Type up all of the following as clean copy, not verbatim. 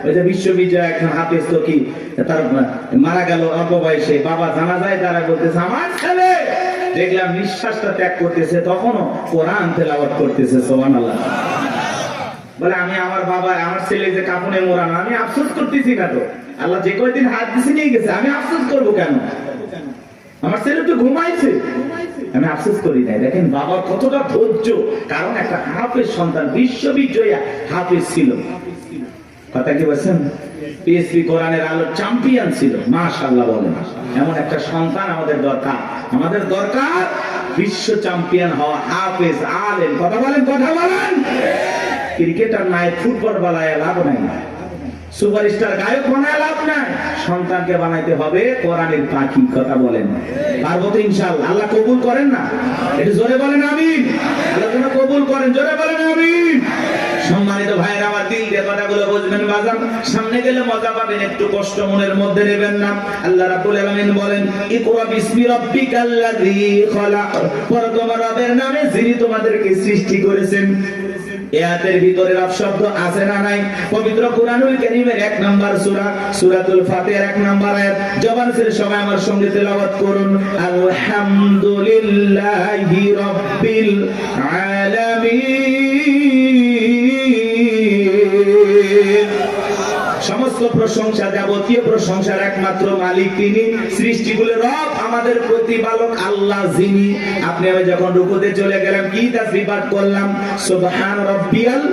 ওই যে বিশ্ববিদ্যালয় একজন হাফেজ তো কি তার মারা গেল অল্প বয়সে, বাবা জানা যায়, তারা বলতেছে আমার ছেলে দেখলাম নিঃশ্বাসটা ত্যাগ করতেছে, তখনও কোরআন তেলাওয়াত করতেছে। সুবহানাল্লাহ। বলে আমি আমার বাবা আমার ছেলে যে কাফনে মোড়ানো, আমি আফসোস করতেছি না তো, আল্লাহ যে কয়দিন হাত দিছে নিয়ে গেছে, আমি আফসোস করবো কেন? আমার ছেলে তো ঘুমাইছে, আমি আফসোস করি নাই। দেখেন বাবার কতটা ধৈর্য, কারণ একটা হাফেজ সন্তান, বিশ্ববিদ্যালয় হাফেজ ছিল। কথা কি বলছেন? পিএসপি কোরআনের আলো চ্যাম্পিয়ন ছিল। মাশাআল্লাহ বলেন, এমন একটা সন্তান আমাদের দরকার। আমাদের দরকার বিশ্ব চ্যাম্পিয়ন হওয়া হাফেজ আলেম। কথা বলেন, কথা বলেন। ক্রিকেটার নাই, ফুটবল বানায় লাভ নাই, সুপারস্টার গায়ক বানায় লাভ নাই, সন্তানকে বানাইতে হবে কোরআনের পাখি। কথা বলেন, পারবো তো ইনশাআল্লাহ। আল্লাহ কবুল করেন না? একটু জোরে বলেন আমিন। আল্লাহ যেন কবুল করেন, জোরে বলেন আমিন। সম্মানিত ভাইরা, আমার দিল দিয়ে কথাগুলো বুঝবেন বাজান, সামনে গেলে মজা পাবেন, একটু কষ্ট মনের মধ্যে নেবেন না। আল্লাহ রাব্বুল আলামিন বলেন ইকরা বিসমি রাব্বিকাল্লাযী খলাক, পর তোমার রবের নামে যিনি তোমাদেরকে সৃষ্টি করেছেন। আয়াতের ভিতরে রব শব্দ আছে না নাই? পবিত্র কুরআনুল কারীমের 1 নাম্বার সূরা সূরাতুল ফাতিহার 1 নাম্বার আয়াত। জবান ছেড়ে সবাই আমার সঙ্গে তেলাওয়াত করুন, আলহামদুলিল্লাহি রাব্বিল আলামিন। সমস্ত প্রশংসা, যাবতীয় প্রশংসার একমাত্র মালিক তিনি, সৃষ্টিগুলোর রব, আমাদের প্রতিপালক আল্লাহ যিনি। আপনি আমি যখন রুকুতে চলে গেলাম কি তাসবিহ পাঠ করলাম? সুবহান রাব্বিয়াল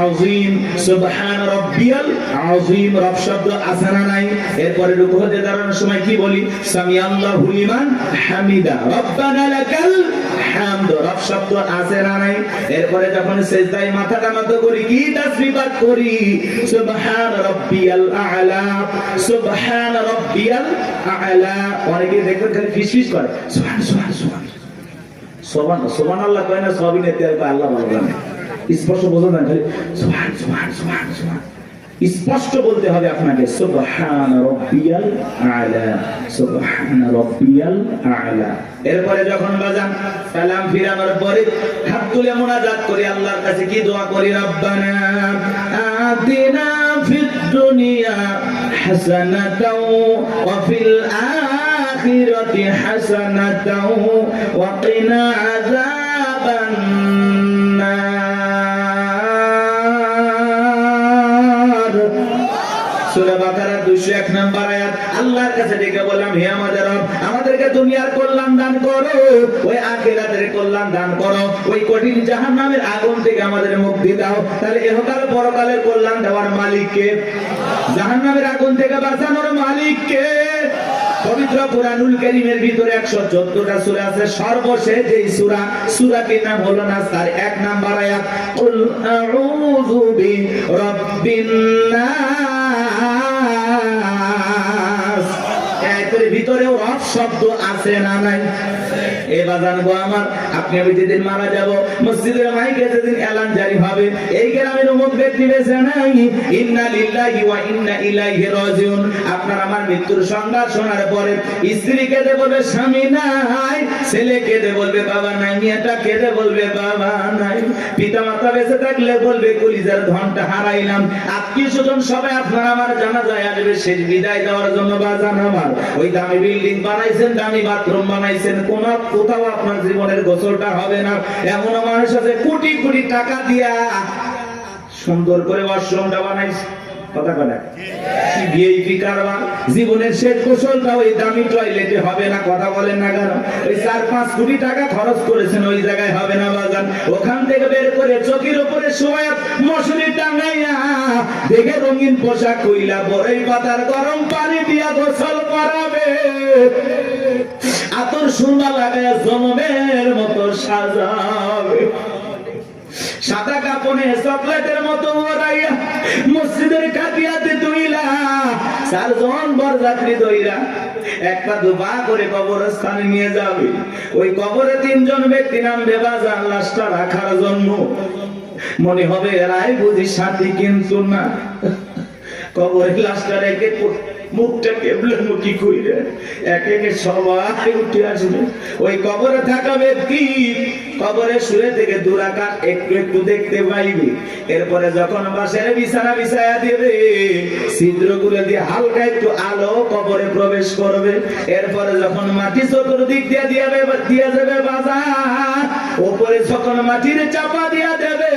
আযীম, সুবহান রাব্বিয়াল আযীম। রব শব্দ আছে না নাই? এরপরে রুকুতে দাঁড়ানোর সময় কি বলি? সামিআল্লাহু লিমান হামিদা, রব্বানা লাকাল হামদ। রব শব্দ আছে না নাই? এরপরে যখন সিজদায় মাথাটা নত করি কি তাসবিহ পাঠ করি? সুবহান রাব্বিয়াল আ'লা, সুবহান রাব্বিয়াল আ'লা। অনেকে দেখবেন খালি ফিসফিস করে, সুবহান সুবহান সুবহান সুবহান সুবহানাল্লাহ কয় না, সবই নেতে আল্লাহ বলবেন। স্পষ্ট বোঝেন না, খালি সুবহান সুবহান সুবহান সুবহান। স্পষ্ট বলতে হবে আপনাকে, সুবহান রাব্বিয়াল আ'লা, সুবহান রাব্বিয়াল আ'লা। এরপরে যখন বাজান সালাম ফিরানোর পরে হাত তুলে মুনাজাত করি, আল্লাহর কাছে কি দোয়া করি? রব্বানা আতিনা ফিদ দুনিয়া হাসানাতাও ওয়া ফিল আখিরাতি হাসানাতাও ওয়া কিনা আযাবান নার। সূরা বাকারা 201 নম্বর আয়াত। আল্লাহর কাছে ডেকে বললাম, হে আমাদের রব, আমাদেরকে দুনিয়ার কল্যাণ দান করো, ওই আখিরাতের কল্যাণ দান করো, ওই কঠিন জাহান্নামের আগুন থেকে আমাদের মুক্তি দাও। তাহলে ইহকাল পরকালের কল্যাণ দেওয়ার মালিক কে? জাহান্নামের আগুন থেকে বাঁচানোর মালিক কে? পবিত্র কুরআনুল কারীমের ভিতরে 114টা সূরা আছে। সর্বশেষ এই সূরাটির নাম হলো নাস, তার 1 নাম্বার আয়াত, কুল আউযু বিরাব্বিন নাস। এর ভিতরেও রব শব্দ আছে না নাই? এ বাজান গো আমার, আপনি আমি যেদিন মারা যাব, মসজিদের মাইকে যেদিন এলান জারি হবে, এই গ্রামের অমুক ব্যক্তি বেঁচে নাই, ইন্না লিল্লাহি ওয়া ইন্না ইলাইহি রাজিউন। আপনার আমার মৃত্যুর সংবাদ শোনার পরে স্ত্রী কেঁদে বলবে স্বামী নাই, ছেলে কেঁদে বলবে বাবা নাই, মেয়েটা কেঁদে বলবে বাবা নাই, পিতা মাতা বেঁচে থাকলে বলবে কলিজার ধনটা হারাইলাম। আত্মীয় স্বজন সবাই আপনার আমার জানাজায় আসবে শেষ বিদায় দেওয়ার জন্য। বাজান আমার, ওই দামি বিল্ডিং বানাইছেন, দামি বাথরুম বানাইছেন, কোথাও আপনার জীবনের গোসলটা হবে না। এমন মানুষ আছে কোটি কোটি টাকা দিয়া সুন্দর করে ওয়াশরুমটা বানাইছে। কথা কথা কি ভিআইপি কারবার, জীবনের শেষ গোসলটা ওই দামি টয়লেটে হবে না। কথা বলেন না কেন? ওই 4-5 কোটি টাকা খরচ করেছেন, ওই জায়গায় হবে না বাজান। ওখান থেকে বের করে চকির উপরে শোয়া মশারি টাঙাইয়া দেখে রঙিন পোশাক কইলা বড়ই পাতার গরম পানি দিয়া গোসল করাবে, আতর সুন্দা লাগায় জনমের মতো সাজাবে, সাদা কাপড়ে চকলেটের মতো ওরাইয়া মসজিদের কাটিয়াতে তুইলা 4 জন বরযাত্রী দইরা একটা দুবা করে কবরস্থানে নিয়ে যাবে। ওই কবরে 3 জন ব্যক্তি নামবে বাজান লাশটা রাখার জন্য। মনে হবে এরাই বুঝি সাথী, কিন্তু না। কবরের লাশটা রেখে মুখটা কেবলামুখী কইরা এক একে সবাই উঠে আসবে। ওই কবরে থাকা ব্যক্তি কবরে শুয়ে থেকে দুরাকাত একটু একটু দেখতে পাইবে। এরপরে যখন বাসের বিছানা বিছায়া দিবে, ছিদ্রগুলো দিয়ে হালকা একটু আলো কবরে প্রবেশ করবে। এরপরে যখন মাটি চতুর্দিক দিয়ে দিয়া যাবে বাজার, উপরে যখন মাটির চাপা দিয়া দেবে,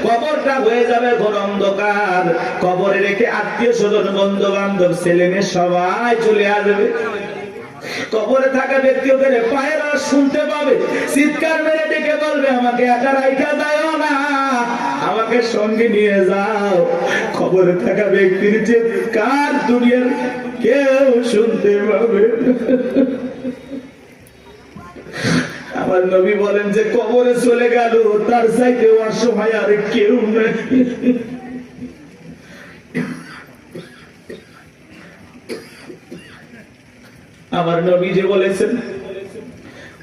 কবরটা হয়ে যাবে ঘোর অন্ধকার। কবরে রেখে আত্মীয় স্বজন বন্ধু বান্ধব ছেলে মেয়ে সবাই চলে আসবে। কবরে থাকা ব্যক্তি ওদের পায়ের আওয়াজ শুনতে পাবে, চিৎকার মেরে ডেকে বলবে, আমাকে একা রাইখা যাও না, আমাকে সঙ্গে নিয়ে যাও। কবরে থাকা ব্যক্তির চিৎকার দুনিয়ার কেউ শুনতে পাবে। আমার নবী বলেন যে কবরে চলে গেল তার চাইতে অসহায় আর কেউ নেই। আমার নবী যে বলেছেন,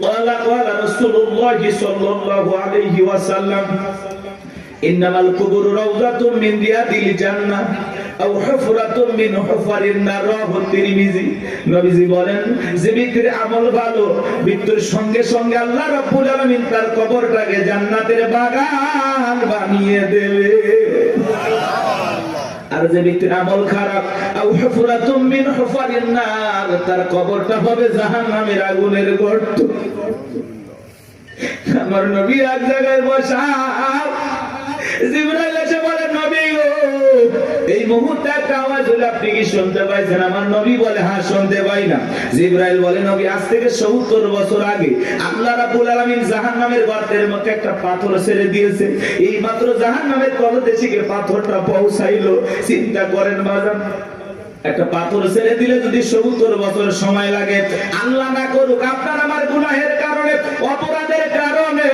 ওয়ালা ওয়ালা রাসূলুল্লাহ সাল্লাল্লাহু আলাইহি ওয়াসাল্লাম, ইন্নামাল কুবুরু রাউযাতুম মিন রিয়াদিল জান্নাহ আও হুফরাতুম মিন হুফারিন নার। রাওয়াহু তিরমিজি। নবীজি বলেন যে ব্যক্তির আমল ভালো, মৃত্যুর সঙ্গে সঙ্গে আল্লাহ রাব্বুল আলামিন তার কবরটাকে জান্নাতের বাগান বানিয়ে দেবে। আর যে ব্যক্তির আমল খারাপ, আও হুফরাতুম মিন হুফারিন নার, তার কবরটা হবে জাহান্নামের আগুনের গর্ত। আমার নবী এক জায়গায় বসা, জিবরাইল এসে বলে, নবী গো, এই মুহূর্তে একটা আওয়াজ হলো, আপনি কি শুনতে পাইছেন? আমার নবী বলে, হ্যাঁ শুনতে পাই না। জিবরাইল বলে, নবী, আজ থেকে ৭০ বছর আগে আল্লাহ রাব্বুল আলামিন জাহান্নামের গর্তের মধ্যে একটা পাথর ছেড়ে দিয়েছে। এই মাত্র জাহান্নামের তলদেশে পাথরটা পৌঁছাইলো। চিন্তা করেন বাজান, একটা পাথর ছেড়ে দিলে যদি ৭০ বছর সময় লাগে, আল্লাহ না করুক আপনার আমার গুনাহের কারণে, অপরাধের কারণে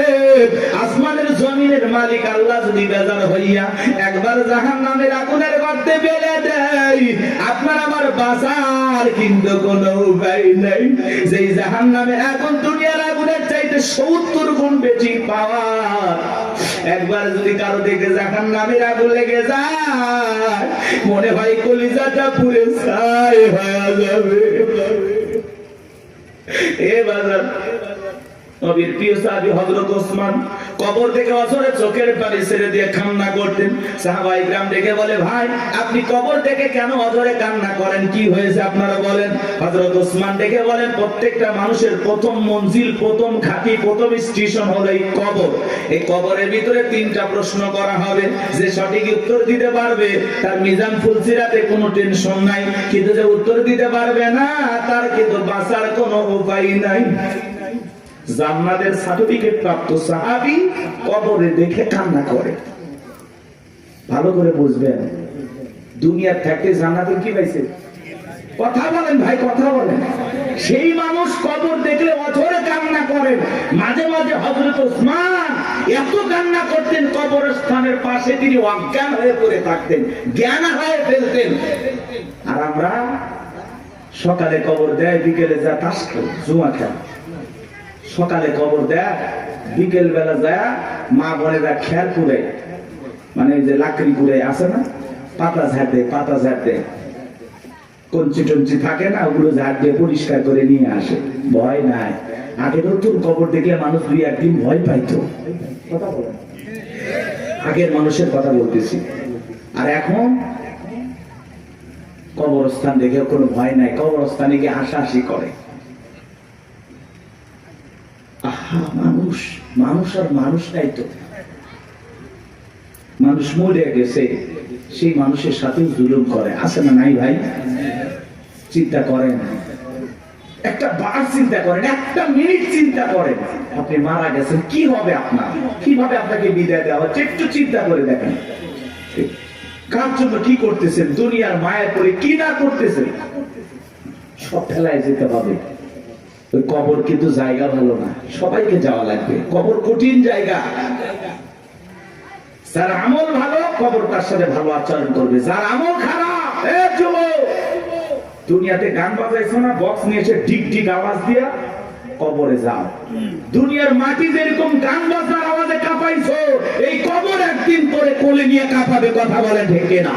আসমানের জমিনের মালিক আল্লাহ যদি বেজার হইয়া একবার জাহান্নামের আগুনের গর্তে ফেলে দেয়, আপনার আমার বাঁচার কিন্তু কোনো উপায় নাই। যেই জাহান্নামের আগুন দুনিয়ার আগুনের চাইতে ৭০ গুণ বেশি পাওয়ার। একবার যদি কারো দিকে জাহান্নামের আগুন লেগে যায়, মনে হয় কলিজাটা পুরে ছাই হয়ে যাবে। এ বাজার, নবীর প্রিয় সাহাবী হযরত ওসমান কবর থেকে অঝরে চোখের পানি ছেড়ে দিয়ে কান্না করতেন। সাহাবায়ে কিরাম ডেকে বলে, ভাই আপনি কবর থেকে কেন অঝরে কান্না করেন, কি হয়েছে আপনারা বলেন? হযরত ওসমান ডেকে বলেন, প্রত্যেকটা মানুষের প্রথম মঞ্জিল, প্রথম ঘাঁটি, প্রথম স্টেশন হলো এই কবর। এই কবরের ভিতরে ৩টা প্রশ্ন করা হবে। যে সঠিক উত্তর দিতে পারবে তার মিজান ফুলসিরাতে কোনো টেনশন নাই, কিন্তু যে উত্তর দিতে পারবে না তার কিন্তু বাঁচার কোনো উপায় নাই। জান্নাতের সার্টিফিকেট প্রাপ্ত সাহাবী কবরে দেখে কান্না করে। ভালো করে বুঝবেন, দুনিয়ার থাকতে জান্নাতের কি পাইছে? কথা বলেন ভাই, কথা বলেন। সেই মানুষ কবর দেখলে অঝরে কান্না করেন। মাঝে মাঝে হযরত ওসমান এত কান্না করতেন, কবরস্থানের পাশে তিনি অজ্ঞান হয়ে পড়ে থাকতেন, জ্ঞান হারিয়ে ফেলতেন। আর আমরা সকালে কবর দেয়, বিকেলে যা তাস খেল, জুয়া খেল। সকালে কবর দেয়, বিকেল বেলা যায় মা বোনেরা খেয়াল করে, মানে যে লাকড়ি করে আছে না, পাতা ঝাড় দেয়, পাতা ঝাড় দেয়, কঞ্চি টঞ্চি থাকে না, ওগুলো ঝাড় দিয়ে পরিষ্কার করে নিয়ে আসে। ভয় নাই। আগে নতুন কবর দেখলে মানুষ ২-১ দিন ভয় পাইতো। কথা বলেন, আগের মানুষের কথা বলতেছি। আর এখন কবরস্থান দেখে কোনো ভয় নাই, কবরস্থানে গিয়ে হাসাহাসি করে। মানুষ মানুষ আর মানুষ নাই তো, মানুষ মরে গেছে, সেই মানুষের সাথে জুলুম করে, আছে না নাই ভাই? চিন্তা করেন, একটা বার চিন্তা করেন, একটা মিনিট চিন্তা করেন, আপনি মারা গেছেন, কি হবে আপনার? কিভাবে আপনাকে বিদায় দেওয়া হচ্ছে? একটু চিন্তা করে দেখেন, কার জন্য কি করতেছেন, দুনিয়ার মায়া করে কি না করতেছেন, সব ফেলায় যেতে হবে। ওই কবর কিন্তু জায়গা ভালো না, সবাইকে যাওয়া লাগবে। কবর কঠিন জায়গা। যার আমল ভালো, কবর তার সাথে ভালো আচরণ করবে। যার আমল খারাপ, দুনিয়াতে গান বাজাইছো না, বক্স নিয়ে এসে ঢিক ঢিক আওয়াজ দিয়া কবরে যাও। দুনিয়ার মাটি যেরকম গান বাজনার আওয়াজে কাঁপাইছো, এই কবর একদিন পরে কোলে নিয়ে কাঁপাবে। কথা বলেন ঠিক না?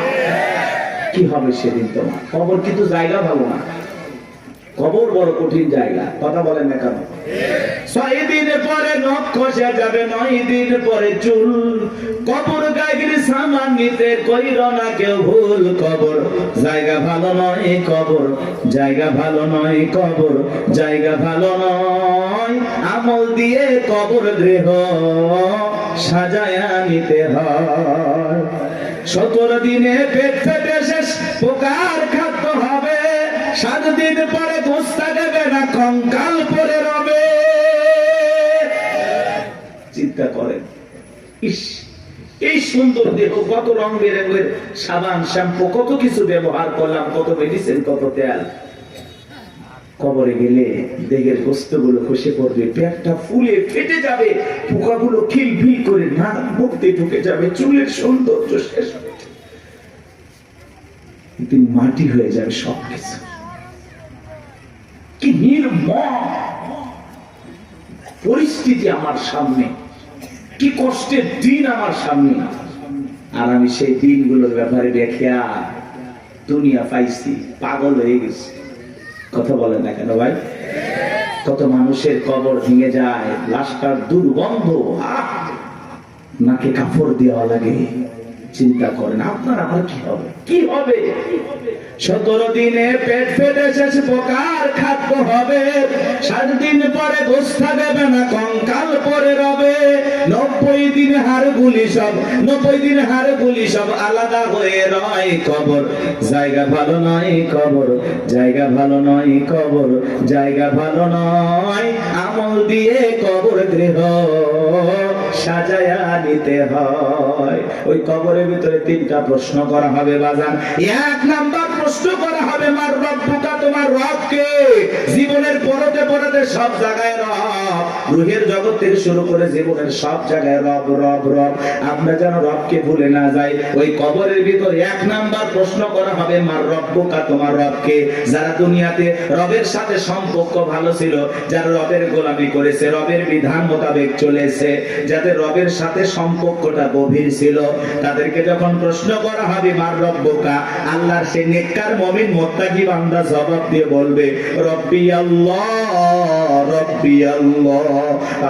কি হবে সেদিন তোমার? কবর কিন্তু জায়গা ভালো না, কবর বড় কঠিন জায়গা। কথা বলেন না কেন? 6 দিন পরে নখ খসে যাবে, 9 দিন পরে চুল। কবর গায়ের সামান নিতে কইর না কেউ ভুল। কবর জায়গা ভালো নয়, কবর জায়গা ভালো নয়, কবর জায়গা ভালো নয়। আমল দিয়ে কবর গৃহ সাজায়া নিতে হয়। 17 দিনে পেট ফেটে শেষ পোকার খাদ্য হবে। 7 দিন পরে গোস্তা দেবে না, কঙ্কাল পরে রবে। চিন্তা করেন, ইস এই সুন্দর দেহ, কত রং বেরঙের সাবান শ্যাম্পু, কত কিছু ব্যবহার করলাম, কত মেডিসিন, কত তেল। কবরে গেলে দেহের গোস্তগুলো খসে পড়বে, পেটটা ফুলে ফেটে যাবে, পোকাগুলো খিলফিল করে নাক মুখতে ঢুকে যাবে, চুলের সৌন্দর্য শেষ হবে, মাটি হয়ে যাবে সবকিছু। কি নির্মম পরিস্থিতি আমার সামনে, কি কষ্টের দিন আমার সামনে। আর আমি সেই দিনগুলোর ব্যাপারে দেখিয়া দুনিয়া পাইছি, পাগল হয়ে গেছি। কথা বলেন না কেন ভাই? কত মানুষের কবর ভেঙে যায়, লাশটার দুর্গন্ধ, নাকে কাপড় দেওয়া লাগে। চিন্তা করেন আপনার আমার কি হবে, কি হবে? 17 দিনে পেট ফেটে শেষ পোকার খাদ্য হবে। 7 দিন পরে গোস্তা দেবে না, কঙ্কাল পরে রবে। 90 দিন হাড়গুলি সব, 90 দিন হাড়গুলি সব আলাদা হয়ে রয়। কবর জায়গা ভালো নয়, কবর জায়গা ভালো নয়, কবর জায়গা ভালো নয়। আমল দিয়ে কবর গৃহ সাজায়া নিতে হয়। ওই কবরের ভিতরে 3টা প্রশ্ন করা হবে বাজান। 1 নাম্বার প্রশ্ন করা হবে, মার রব্বুকা, তোমার রব কে? জীবনের পরতে পরতে সব জায়গায় রব, রুহের জগৎ থেকে শুরু করে জীবনের সব জায়গায় রব রব রব। আমরা যেন রবকে ভুলে না যাই। ওই কবরের ভিতরে 1 নাম্বার প্রশ্ন করা হবে, মার রব্বুকা, তোমার রবকে? যারা দুনিয়াতে রবের সাথে সম্পর্ক ভালো ছিল, যারা রবের গোলামি করেছে, রবের বিধান মোতাবেক চলেছে, যাদের রবের সাথে সম্পর্কটা গভীর ছিল, তাদেরকে যখন প্রশ্ন করা হবে মার রব্বুকা, আল্লাহর সেই নেককার মুমিন মুত্তাকি বান্দা জবাব দিয়ে বলবে, রব্বি আল্লাহ, রব্বি আল্লাহ,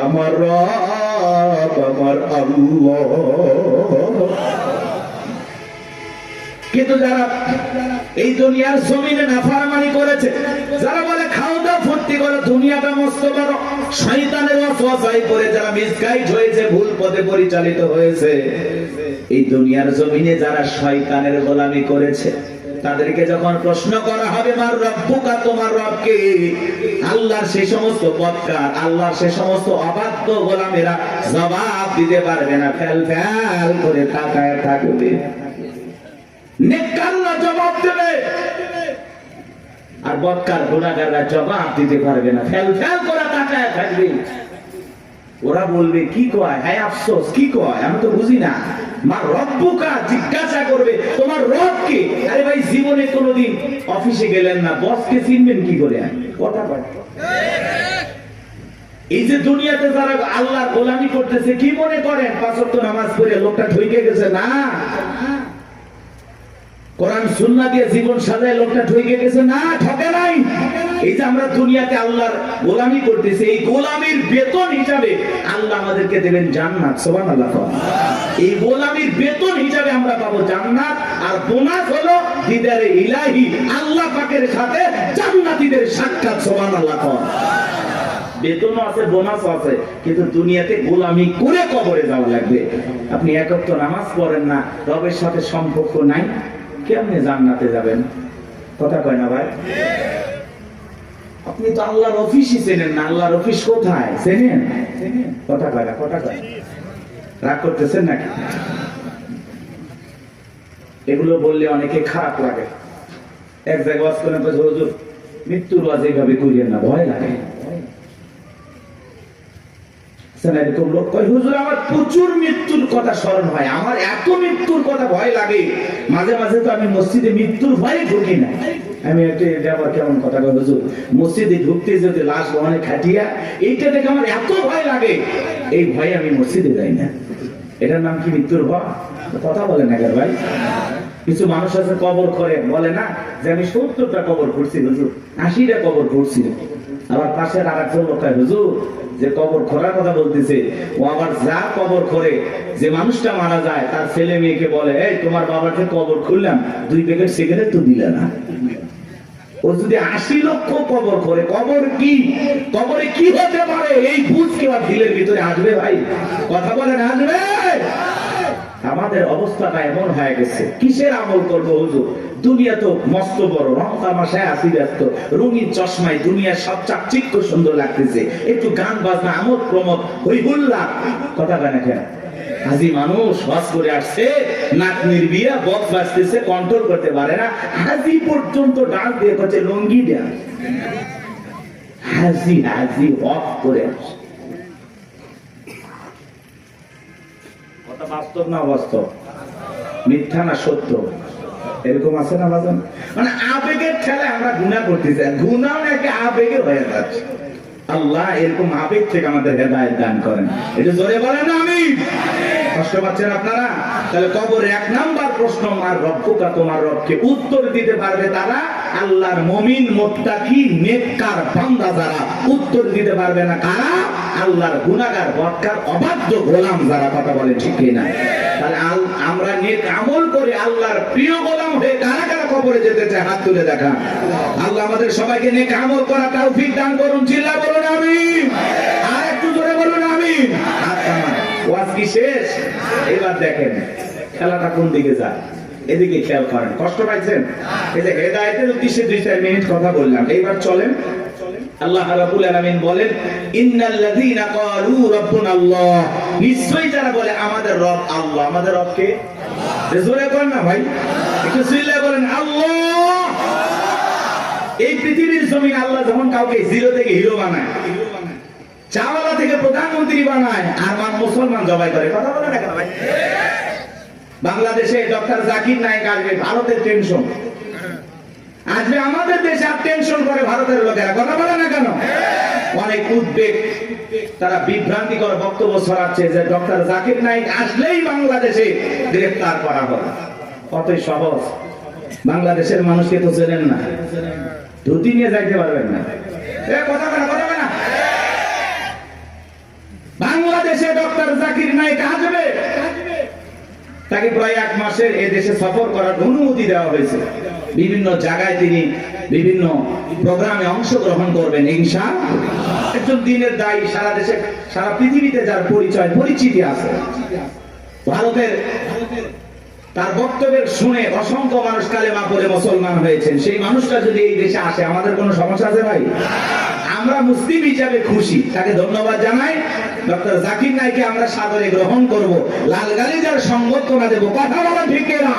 আমার রব আমার আল্লাহ। কিন্তু যারা এই দুনিয়ার জমিনে নাফরমানি করেছে, যারা বলে খাওয়া দাওয়া ফুর্তি করে, দুনিয়াটা মস্ত বড়, শয়তানের ওয়াসওয়াসায় পড়ে যারা মিসগাইড হয়েছে, ভুল পথে পরিচালিত হয়েছে, এই দুনিয়ার জমিনে যারা শয়তানের গোলামি করেছে, তাদেরকে যখন প্রশ্ন করা হবে মার রব্বুকা, তোমার রবকে, আল্লাহর সেই সমস্ত বদকার, আল্লাহর সেই সমস্ত অবাধ্য গোলামেরা জবাব দিতে পারবে না, ফেল ফেল করে তাকায় থাকবে। নেককাররা জবাব দেবে, আর বদকার গুনাহগাররা জবাব দিতে পারবে না, ফেল ফেল করে তাকায় থাকবে। ওরা বলবে কি কয়, হ্যাঁ আফসোস, কি কয় আমি তো বুঝি না। মা রব্বুকা জিজ্ঞাসা করবে তোমার রব কে? আরে ভাই, জীবনে কোনোদিন অফিসে গেলেন না, বসকে চিনবেন কি করে? কথা বলে। এই যে দুনিয়াতে যারা আল্লাহর গোলামি করতেছে, কি মনে করেন 5 ওয়াক্ত নামাজ পড়ে লোকটা ঠকে গেছে? না, কোরআন সুন্নাহ দিয়ে জীবন সাজায় লোকটা ঠকে গেছে? না, ঠকে নাই। এই যে আমরা দুনিয়াতে আল্লাহর গোলামি করতেছি, এই গোলামির বেতন হিসাবে আল্লাহ আমাদেরকে দেবেন জান্নাত। সুবহানাল্লাহ। এই গোলামির বেতন হিসাবে আমরা পাবো জান্নাত, আর বোনাস হলো দিদারে ইলাহি, আল্লাহ পাকের সাথে জান্নাতীদের সাক্ষাৎ। সুবহানাল্লাহ। বেতনও আছে, বোনাসও আছে, কিন্তু দুনিয়াতে গোলামি করে কবরে যাওয়া লাগবে। আপনি 1 ওয়াক্ত নামাজ পড়েন না, রবের সাথে সম্পর্ক নাই, কেমনে জান্নাতে যাবেন? কথা কয় না ভাই? আপনি তো আল্লাহর অফিসই চেনেন না। আল্লাহর অফিস কোথায় চেনেন? কথা কয় না, কথা কয়। রাগ করতেছেন নাকি? এগুলো বললে অনেকে খারাপ লাগে। এক জায়গায় ওয়াজ করেন, হুজুর মৃত্যুর ওয়াজ এইভাবে করিয়েন না, ভয় লাগে। এরকম লোক কয়, হুজুর আমার প্রচুর মৃত্যুর কথা স্মরণ হয়, আমার এত মৃত্যুর কথা ভয় লাগে, মাঝে মাঝে তো আমি মসজিদে মৃত্যুর ভয়ে ঢুকি না। আমি একটা আবার কেমন কথা কই, হুজুর মসজিদে ঢুকতে যেতে লাশ বহনে খাটিয়া, এইটা দেখে আমার এত ভয় লাগে, এই ভয়ে আমি মসজিদে যাই না। এটার নাম কি মৃত্যুর ভয়? কথা বলেন না ভাই? কিছু মানুষ আছে কবর করে বলে না যে আমি 70টা কবর খুঁড়ছি হুজুর, 80টা কবর খুঁড়ছি। আবার পাশে আরেকজন লোক হুজুর যে কবর খোঁড়ার কথা বলতেছে, ও আবার যা কবর করে যে মানুষটা মারা যায় তার ছেলে মেয়েকে বলে, এই তোমার বাবাকে কবর খুললাম, 2 প্যাকেট সিগারেট তো দিলে না। ও যদি 80 লক্ষ কবর করে, কবর কি, কবরে কি হতে পারে এই বুঝ কেউ দিলের ভিতরে আসবে? ভাই কথা বলেন, আসবে? আমাদের অবস্থাটা এমন হয়ে গেছে, কিসের আমল করবো হুজুর? দুনিয়া তো মস্ত বড়, রং তামাশায় আসি ব্যস্ত, রঙিন চশমায় দুনিয়ার সব চাকচিক্য সুন্দর লাগতেছে, একটু গান বাজনা আমোদ প্রমোদ হই হুল্লা, কথা গানে কেন? হাজি মানুষ বাস করে আসছে, নাক নির্বিয়া বক বাজতেছে, কন্ট্রোল করতে পারে না, হাজি পর্যন্ত ডাক দিয়ে করছে লঙ্গি ডান্স। হাজি হাজি অফ করে আসছে। কথা বাস্তব না অবাস্তব, মিথ্যা না সত্য? এরকম আছে না বাজান? মানে আবেগের ঠেলায় আমরা গুনাহ করতেছি, গুনাহ নাকি আবেগে হয়ে যাচ্ছে। আল্লাহ এরকম আবেগ থেকে আমাদের হেদায়েত দান করেন। এটা জোরে বলেন আমিন। কষ্ট পাচ্ছেন আপনারা? তাহলে কবরে 1 নাম্বার প্রশ্ন, আর রব্বুকা, তোমার রবকে উত্তর দিতে পারবে তারা, আল্লাহর মুমিন মুত্তাকি নেককার বান্দা যারা, উত্তর দিতে পারবে না কারা? আল্লাহর গুনাহগার বদকার অবাধ্য গোলাম যারা, কথা বলে ঠিক কিনা? তাহলে আমরা নেক আমল করে আল্লাহর প্রিয় গোলাম হয়ে কারা কারা কবরে যেতে চায় হাত তুলে দেখা। আল্লাহ আমাদের সবাইকে নেক আমল করা তৌফিক দান করুন। চিল্লা বলুন আমিন। আর একটু জোরে বলুন আমিন। ওয়াজ কি শেষ? এবার দেখেন খেলাটা কোন দিকে যায়, এদিকে খেয়াল করেন। কষ্ট পাইছেন? এই যে হেদায়েতের উদ্দেশ্যে 2-4 মিনিট কথা বললাম, এইবার চলেন। আল্লাহ রাব্বুল আলামিন বলেন, ইন্নাল্লাযীনা ক্বালু রাব্বুনাল্লাহ, নিশ্চয়ই যারা বলে আমাদের রব আল্লাহ। আমাদের রব কে? জোরে করেন না ভাই, একটু চিল্লায়ে বলেন আল্লাহ। এই পৃথিবীর জমিন আল্লাহ যখন কাউকে জিরো থেকে হিরো বানায়, চাওয়ালা থেকে প্রধানমন্ত্রী বানায়, আর মুসলমান জবাই করে, কথা বলে না কেন ভাই? বাংলাদেশে ডক্টর জাকির নায়েক আসবে, ভারতের টেনশন আসবে, আমাদের দেশে আর টেনশন করে ভারতের লোকেরা, কথা বলে না কেন? অনেক উদ্বেগ, তারা বিভ্রান্তিকর বক্তব্য ছড়াচ্ছে যে ডক্টর জাকির নায়েক আসলেই বাংলাদেশে গ্রেফতার করা হবে। কতই সহজ। বাংলাদেশের মানুষকে তো চেনেন না, ধুতি নিয়ে যাইতে পারবেন না। কথা বলে না, কথা বলে না। বাংলাদেশে ডক্টর জাকির নায়েক আসবে, তাকে প্রায় 1 মাসের এ দেশে সফর করার অনুমতি দেওয়া হয়েছে। বিভিন্ন জায়গায় তিনি বিভিন্ন প্রোগ্রামে অংশগ্রহণ করবেন ইনশাআল্লাহ। একজন দিনের দায়ী, সারা দেশে সারা পৃথিবীতে যার পরিচয় পরিচিতি আছে। ভারতের তার বক্তব্যের শুনে অসংখ্য মানুষ কালেমা পড়ে মুসলমান হয়েছেন। সেই মানুষটা যদি এই দেশে আসে, আমাদের কোনো সমস্যা আছে ভাই? আমরা মুসলিম হিসাবে খুশি, তাকে ধন্যবাদ জানাই। ডক্টর জাকির নায়েককে আমরা সাদরে গ্রহণ করব, লাল গালিচার সংবর্ধনা দেব, কথা বলা ঠিক না?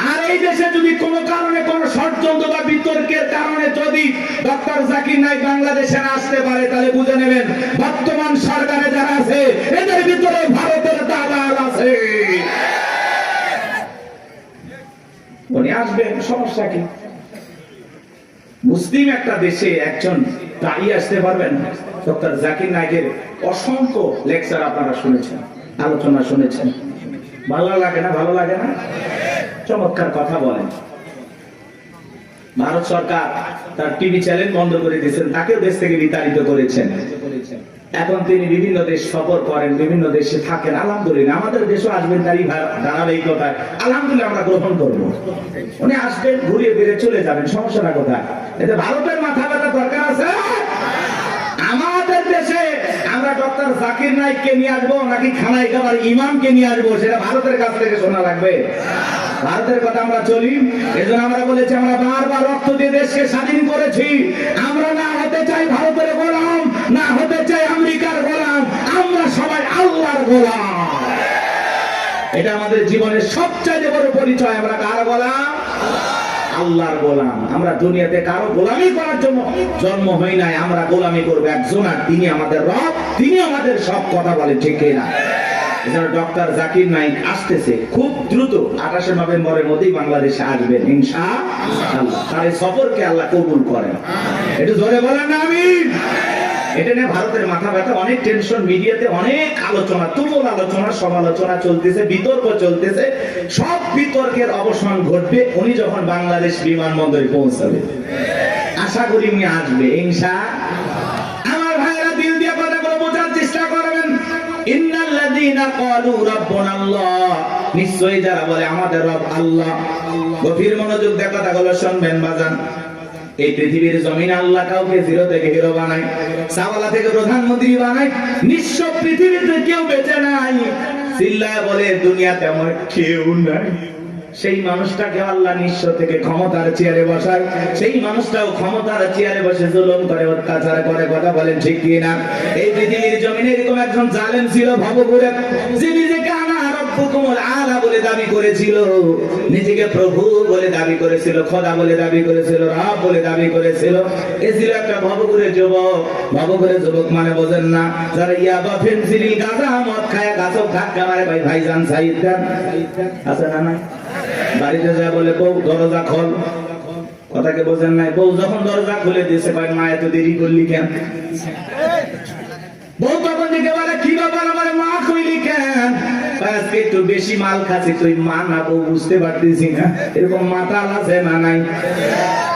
আর এই দেশে যদি কোনো কারণে কোনো ষড়যন্ত্র বা বিতর্কের কারণে যদি ডক্টর জাকির নায়েক বাংলাদেশে না আসতে পারে, তাহলে বুঝে নেবেন বর্তমান সরকারে যারা আছে এদের ভিতরে ভারতের দালাল আছে। উনি আসবেন, সমস্যা কি? মুসলিম একটা দেশে একজন দাঁড়িয়ে আসতে পারবেন? ডক্টর জাকির নায়েকের অসংখ্য লেকচার আপনারা শুনেছেন, আলোচনা শুনেছেন। ভালো লাগে না? ভালো লাগে না? চমৎকার কথা বলেন। ভারত সরকার তার টিভি চ্যানেল বন্ধ করে দিয়েছেন, তাকেও দেশ থেকে বিতাড়িত করেছেন। এখন তিনি বিভিন্ন দেশ সফর করেন, বিভিন্ন দেশে থাকেন। আলহামদুলিল্লাহ, আমাদের দেশও আসবেন তারই ধারাবাহিকতায়, আলহামদুলিল্লাহ আমরা গ্রহণ করব। উনি আসবেন, ঘুরিয়ে ফিরে চলে যাবেন, সমস্যাটা কোথায়? এতে ভারতের মাথা ব্যথা দরকার আছে? আমাদের দেশে আমরা ডক্টর জাকির নায়েককে নিয়ে আসবো নাকি খানায় খাবার ইমামকে নিয়ে আসবো, সেটা ভারতের কাছ থেকে শোনা লাগবে। ভারতের কথা আমরা চলি, এজন্য আমরা বলেছি আমরা বারবার রক্ত দিয়ে দেশকে স্বাধীন করেছি। আমরা না হতে চাই ভারতের গোলাম, না হতে চাই আমেরিকার গোলাম, আমরা সবাই আল্লাহর গোলাম। এটা আমাদের জীবনের সবচেয়ে বড় পরিচয়। আমরা কার গোলাম? আল্লাহর গোলাম। আমরা দুনিয়াতে কারো গোলামি করার জন্য জন্ম হই নাই, আমরা গোলামি করবো একজন, আর তিনি আমাদের রব, তিনি আমাদের সব, কথা বলে ঠিক না? ডক্টর জাকির নায়েক আসতেছে খুব দ্রুত, 28 নভেম্বরের মধ্যেই বাংলাদেশে আসবেন ইনশাআল্লাহ। তার সফরকে আল্লাহ কবুল করেন। একটু জোরে বলেন আমিন। এটা নিয়ে ভারতের মাথা ব্যথা, অনেক টেনশন, মিডিয়াতে অনেক আলোচনা, তুমুল আলোচনা, সমালোচনা চলতেছে, বিতর্ক চলতেছে। সব বিতর্কের অবসান ঘটবে উনি যখন বাংলাদেশ বিমানবন্দরে পৌঁছাবে। আশা করি উনি আসবে ইনশাআল্লাহ। আমার ভাইরা দিল দিয়ে কথাগুলো বোঝার চেষ্টা করবেন। ইন্নাল্লাযীনা ক্বালু রাব্বুনাল্লাহ, নিশ্চয়ই যারা বলে আমাদের রব আল্লাহ। গভীর মনোযোগ দিয়ে কথাগুলো শুনবেন বাজান। এই পৃথিবীর জমিনে আল্লাহ কাউকে জিরো থেকে হিরো বানায়, সাওয়ালা থেকে প্রধানমন্ত্রী বানায়। নিঃস্ব পৃথিবীতে কেউ বেঁচে নাই। চিল্লায় বলে দুনিয়াতে আমার কেউ নাই। সেই মানুষটাকে আল্লাহ নিঃস্ব থেকে ক্ষমতার চেয়ারে বসায়। সেই মানুষটাও ক্ষমতার চেয়ারে বসে জুলুম করে, অত্যাচার করে। কথা বলেন ঠিক কি না? এই পৃথিবীর জমিনে এরকম একজন জালেম ছিল ভবঘুরে, যে নিজেকে আনা রব্বুকুমুল আলা বলে দাবি করেছিল, নিজেকে প্রভু বলে দাবি করেছিল, খোদা বলে দাবি করেছিল, রব বলে দাবি করেছিল। এ ছিল একটা ভবঘুরে যুবক। ভবঘুরে যুবক মানে বোঝেন না? যারা ইয়াবা, ফেনসিডিল, গাঁজা, মদ খায়, গাছক ধাক্কা মারে। ভাইজান সাইদ দেন আছে না? নাই। বাড়িতে যা বলে বউ দরজা খোল, কথাকে বোঝেন নাই? বউ যখন দরজা খুলে দিয়েছে, কয় মা এত দেরি করলি কেন? বউ তখন দিকে বলে কি ব্যাপার আমার মা কইলি কেন? আজকে একটু বেশি মাল খাচ্ছি। তুই মা না বউ বুঝতে পারতেছি না। এরকম মাতাল আছে না নাই?